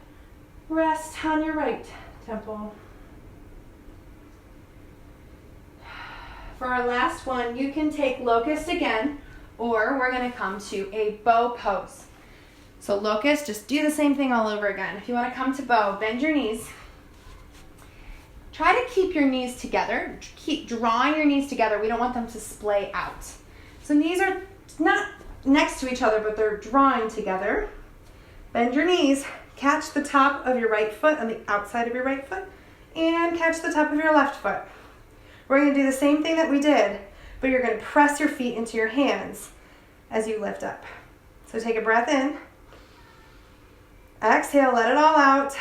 rest on your right temple. For our last one, you can take locust again, or we're going to come to a bow pose. So locust, just do the same thing all over again. If you want to come to bow, bend your knees. Try to keep your knees together. Keep drawing your knees together. We don't want them to splay out. So knees are not next to each other, but they're drawing together. Bend your knees. Catch the top of your right foot on the outside of your right foot, and catch the top of your left foot. We're going to do the same thing that we did, but you're going to press your feet into your hands as you lift up. So take a breath in. Exhale, let it all out.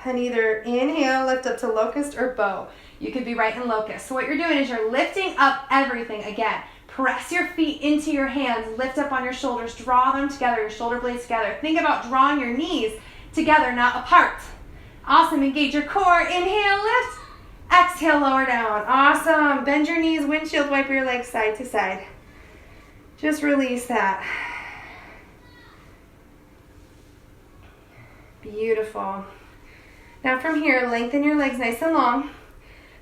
And either inhale, lift up to locust or bow. You could be right in locust. So what you're doing is you're lifting up everything again. Press your feet into your hands, lift up on your shoulders, draw them together, your shoulder blades together. Think about drawing your knees together, not apart. Awesome, engage your core. Inhale, lift. Exhale, lower down. Awesome. Bend your knees, windshield wiper your legs side to side. Just release that. Beautiful. Now from here, lengthen your legs nice and long,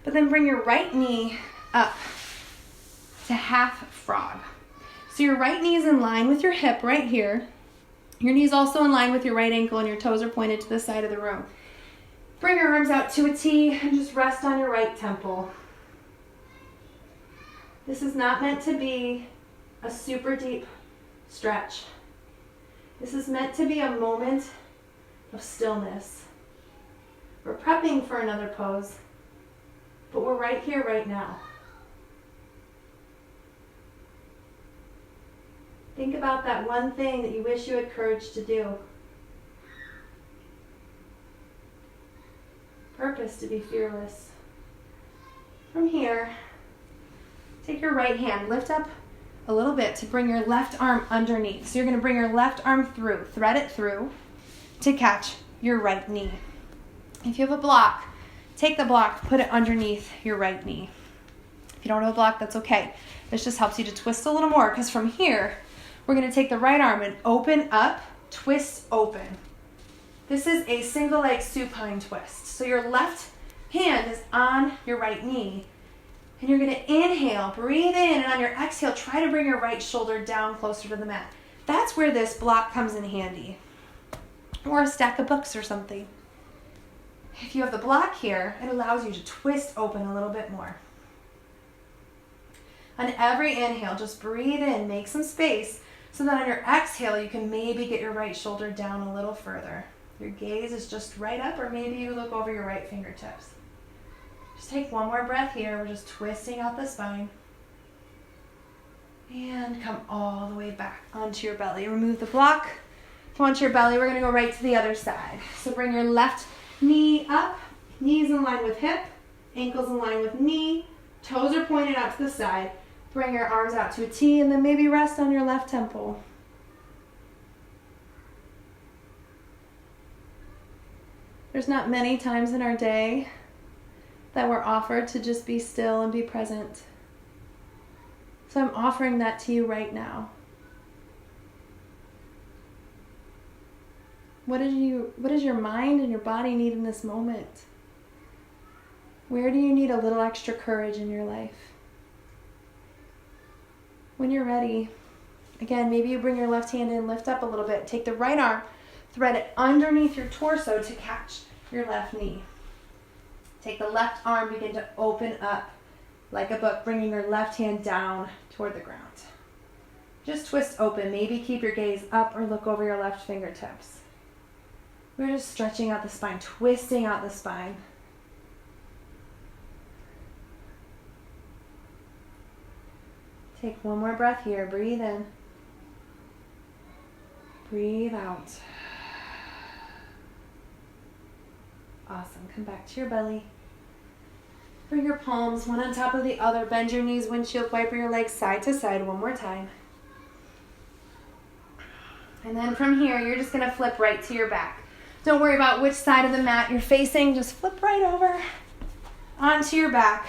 but then bring your right knee up to half frog. So your right knee is in line with your hip right here. Your knee's also in line with your right ankle, and your toes are pointed to the side of the room. Bring your arms out to a T and just rest on your right temple. This is not meant to be a super deep stretch. This is meant to be a moment of stillness. We're prepping for another pose, but we're right here, right now. Think about that one thing that you wish you had courage to do. Purpose to be fearless. From here, take your right hand, lift up a little bit to bring your left arm underneath. So you're going to bring your left arm through, thread it through to catch your right knee. If you have a block, take the block, put it underneath your right knee. If you don't have a block, that's okay. This just helps you to twist a little more, because from here, we're going to take the right arm and open up, twist open. This is a single leg supine twist. So your left hand is on your right knee, and you're going to inhale, breathe in, and on your exhale, try to bring your right shoulder down closer to the mat. That's where this block comes in handy, or a stack of books or something. If you have the block here, it allows you to twist open a little bit more. On every inhale, just breathe in, make some space, so that on your exhale, you can maybe get your right shoulder down a little further. Your gaze is just right up, or maybe you look over your right fingertips. Just take one more breath here. We're just twisting out the spine. And come all the way back onto your belly. Remove the block. Come onto your belly. We're going to go right to the other side. So bring your left knee up, knees in line with hip, ankles in line with knee, toes are pointed out to the side. Bring your arms out to a T, and then maybe rest on your left temple. There's not many times in our day that we're offered to just be still and be present. So I'm offering that to you right now. What does your mind and your body need in this moment? Where do you need a little extra courage in your life? When you're ready, again, maybe you bring your left hand in, lift up a little bit. Take the right arm, thread it underneath your torso to catch your left knee. Take the left arm, begin to open up like a book, bringing your left hand down toward the ground. Just twist open. Maybe keep your gaze up or look over your left fingertips. We're just stretching out the spine, twisting out the spine. Take one more breath here. Breathe in. Breathe out. Awesome. Come back to your belly. Bring your palms one on top of the other. Bend your knees, windshield wiper your legs side to side one more time. And then from here, you're just going to flip right to your back. Don't worry about which side of the mat you're facing. Just flip right over onto your back.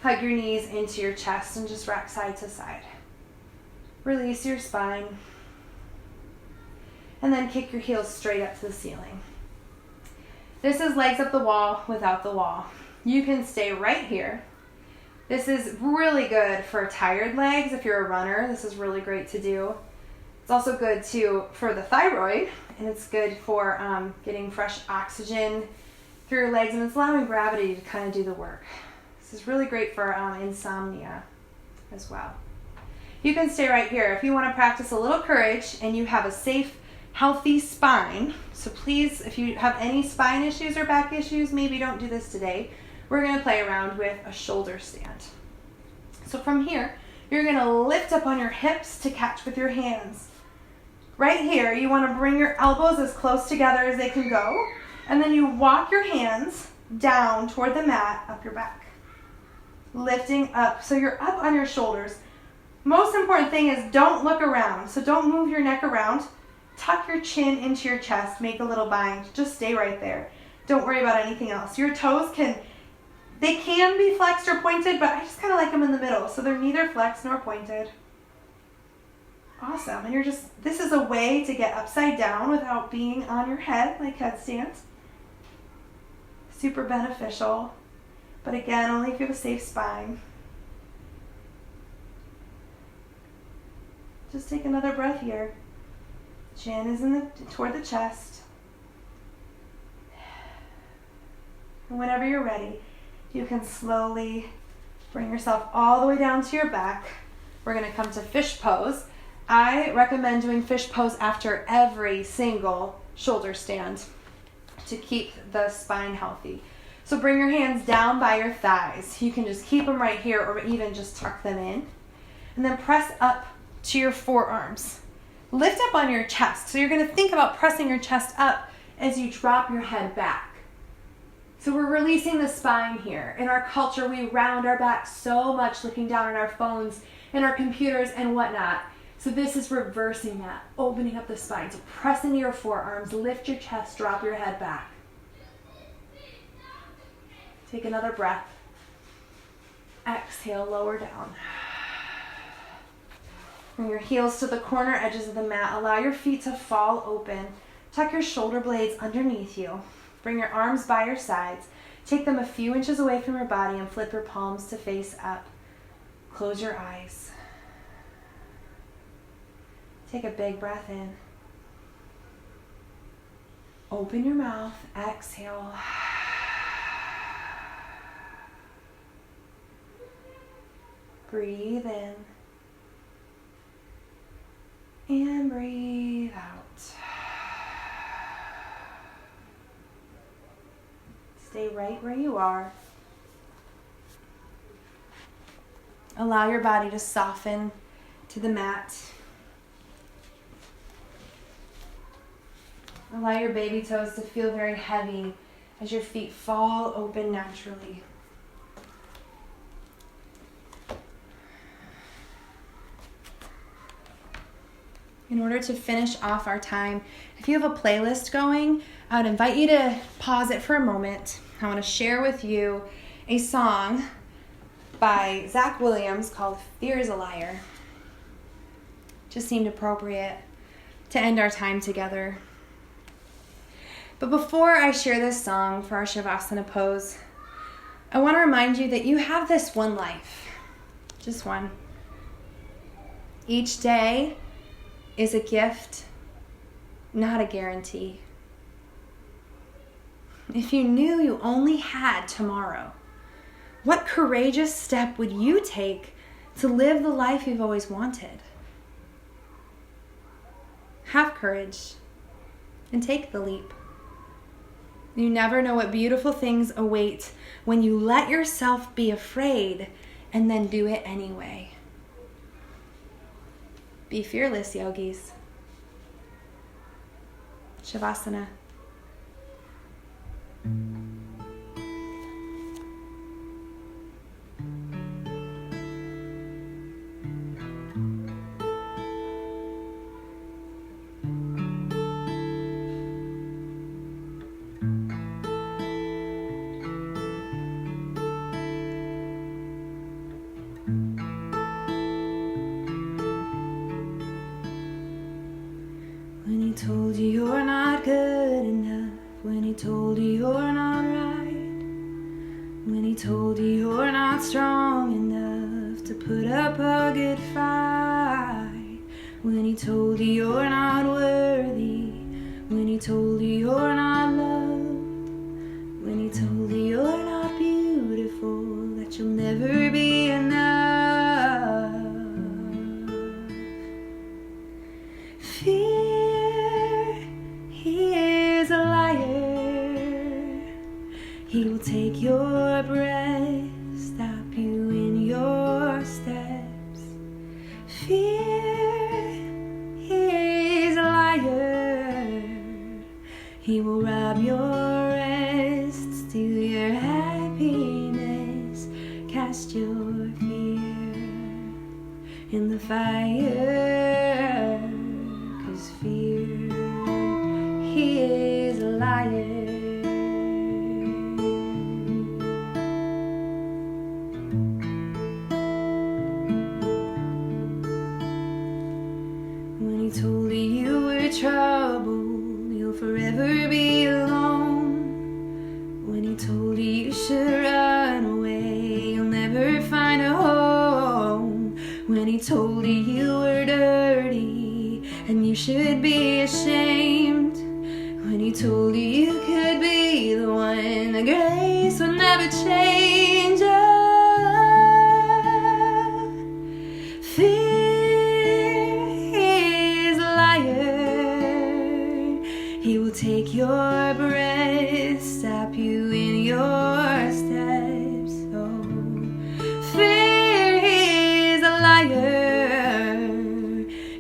Hug your knees into your chest and just rock side to side. Release your spine. And then kick your heels straight up to the ceiling. This is legs up the wall without the wall. You can stay right here. This is really good for tired legs. If you're a runner, this is really great to do. It's also good too for the thyroid, and it's good for getting fresh oxygen through your legs, and it's allowing gravity to kind of do the work. This is really great for insomnia as well. You can stay right here. If you want to practice a little courage and you have a safe, healthy spine, so please, if you have any spine issues or back issues, maybe don't do this today. We're going to play around with a shoulder stand. So from here, you're going to lift up on your hips to catch with your hands. Right here, you want to bring your elbows as close together as they can go, and then you walk your hands down toward the mat, up your back. Lifting up, so you're up on your shoulders. Most important thing is don't look around, so don't move your neck around. Tuck your chin into your chest, make a little bind, just stay right there. Don't worry about anything else. Your toes can be flexed or pointed, but I just kind of like them in the middle, so they're neither flexed nor pointed. Awesome, and this is a way to get upside down without being on your head, like headstands. Super beneficial, but again, only if you have a safe spine. Just take another breath here. Chin is toward the chest. And whenever you're ready, you can slowly bring yourself all the way down to your back. We're going to come to fish pose. I recommend doing fish pose after every single shoulder stand to keep the spine healthy. So bring your hands down by your thighs. You can just keep them right here or even just tuck them in. And then press up to your forearms. Lift up on your chest. So you're going to think about pressing your chest up as you drop your head back. So we're releasing the spine here. In our culture, we round our back so much looking down on our phones and our computers and whatnot. So this is reversing that, opening up the spine. So press into your forearms, lift your chest, drop your head back. Take another breath. Exhale, lower down. Bring your heels to the corner edges of the mat. Allow your feet to fall open. Tuck your shoulder blades underneath you. Bring your arms by your sides. Take them a few inches away from your body and flip your palms to face up. Close your eyes. Take a big breath in. Open your mouth. Exhale. Breathe in. And breathe out. Stay right where you are. Allow your body to soften to the mat. Allow your baby toes to feel very heavy as your feet fall open naturally. In order to finish off our time, if you have a playlist going, I would invite you to pause it for a moment. I want to share with you a song by Zach Williams called Fear is a Liar. Just seemed appropriate to end our time together. But before I share this song for our Savasana pose, I want to remind you that you have this one life, just one. Each day is a gift, not a guarantee. If you knew you only had tomorrow, what courageous step would you take to live the life you've always wanted? Have courage and take the leap. You never know what beautiful things await when you let yourself be afraid and then do it anyway. Be fearless, yogis. Savasana. When he told you you're not good enough, when he told you you're not right, when he told you you're not strong enough to put up a good fight, when he told you you're not worthy, when he told you you're not loved, when he told you you're not beautiful, that you'll never be enough. Fear, he is a liar. He will take your breath, stop you in your steps. Fear, he is a liar. He will rob your rest, steal your happiness, cast your fear in the fire. 'Cause fear, he is a liar. When he told you you were trouble, you'll forever be alone. When he told you you should run away, you'll never find a home. When he told you you were dirty and you should be ashamed, when he told you you could be the one, the grace would never change. Oh, fear is a liar. He will take your breath, stop you in your steps. Oh, fear is a liar.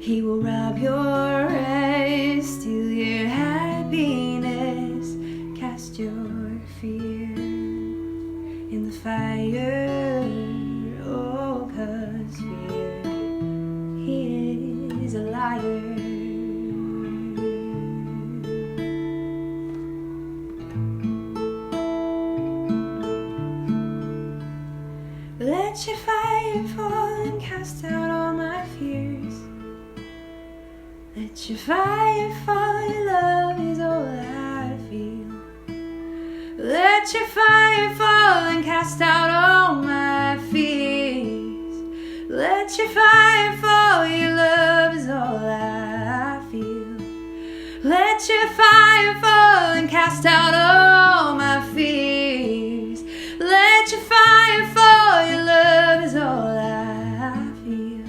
He will rob your rest, steal your happiness, cast your fear in the fire. Oh, 'cause fear, he is a liar. Let your fire fall and cast out all my fears. Let your fire fall, your love is all I feel. Let your fire fall and cast out all my fears. Let your fire fall, your love is all I feel. Let your fire fall and cast out all my fears. Let your fire fall, your love is all I feel.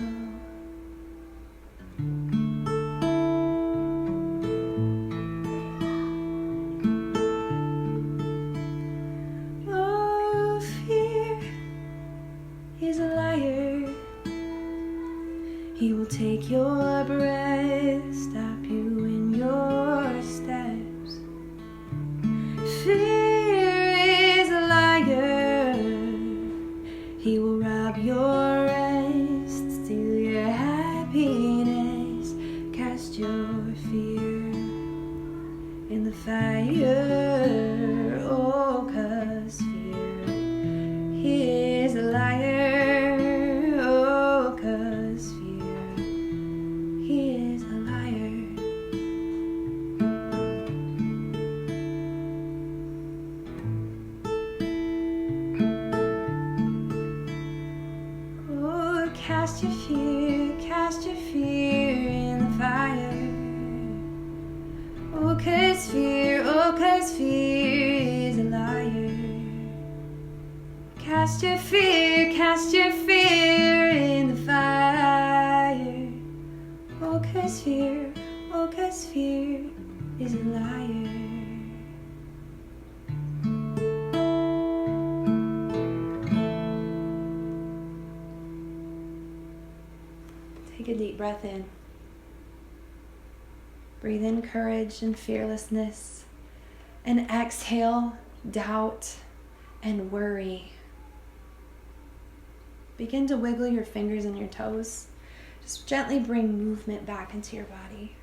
Oh, fear is a liar. He will take your breath, stop you in your steps. Fear is a liar. He will rob your rest, steal your happiness, cast your fear in the fire. Oh, 'cause fear, he is a liar. Oh, 'cause fear, he is a liar. Oh, cast your fear in the fire. Oh, 'cause fear is a liar. Cast your fear in the fire. Oh, 'cause fear is a liar. Take a deep breath in. Breathe in courage and fearlessness. And exhale doubt and worry. Begin to wiggle your fingers and your toes. Just gently bring movement back into your body.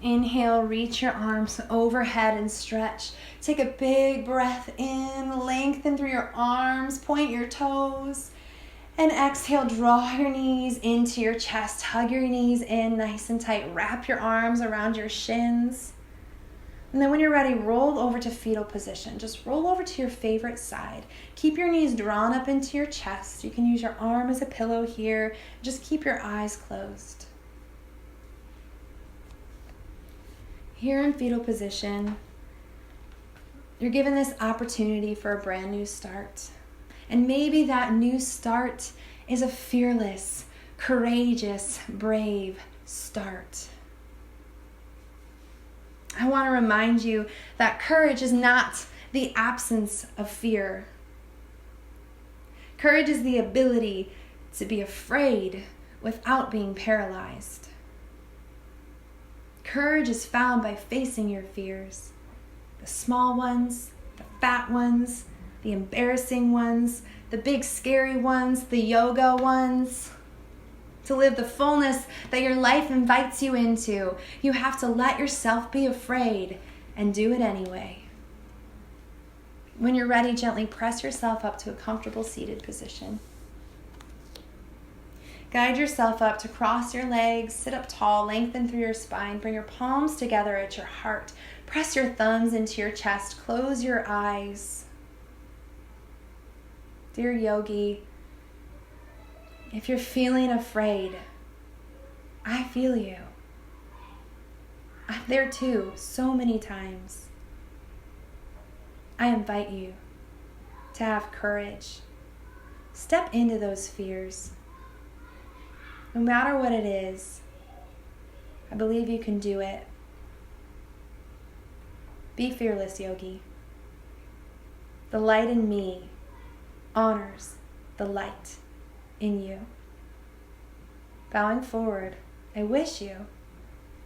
Inhale, reach your arms overhead and stretch. Take a big breath in, lengthen through your arms, point your toes. And exhale, draw your knees into your chest. Hug your knees in nice and tight. Wrap your arms around your shins. And then when you're ready, roll over to fetal position. Just roll over to your favorite side. Keep your knees drawn up into your chest. You can use your arm as a pillow here. Just keep your eyes closed. Here in fetal position, you're given this opportunity for a brand new start. And maybe that new start is a fearless, courageous, brave start. I want to remind you that courage is not the absence of fear. Courage is the ability to be afraid without being paralyzed. Courage is found by facing your fears, the small ones, the fat ones, the embarrassing ones, the big scary ones, the yoga ones. To live the fullness that your life invites you into, you have to let yourself be afraid and do it anyway. When you're ready, gently press yourself up to a comfortable seated position. Guide yourself up to cross your legs, sit up tall, lengthen through your spine, bring your palms together at your heart. Press your thumbs into your chest, close your eyes. Dear yogi, if you're feeling afraid, I feel you. I'm there too, so many times. I invite you to have courage. Step into those fears. No matter what it is, I believe you can do it. Be fearless, yogi. The light in me honors the light in you. Bowing forward, I wish you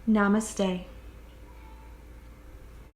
Namaste.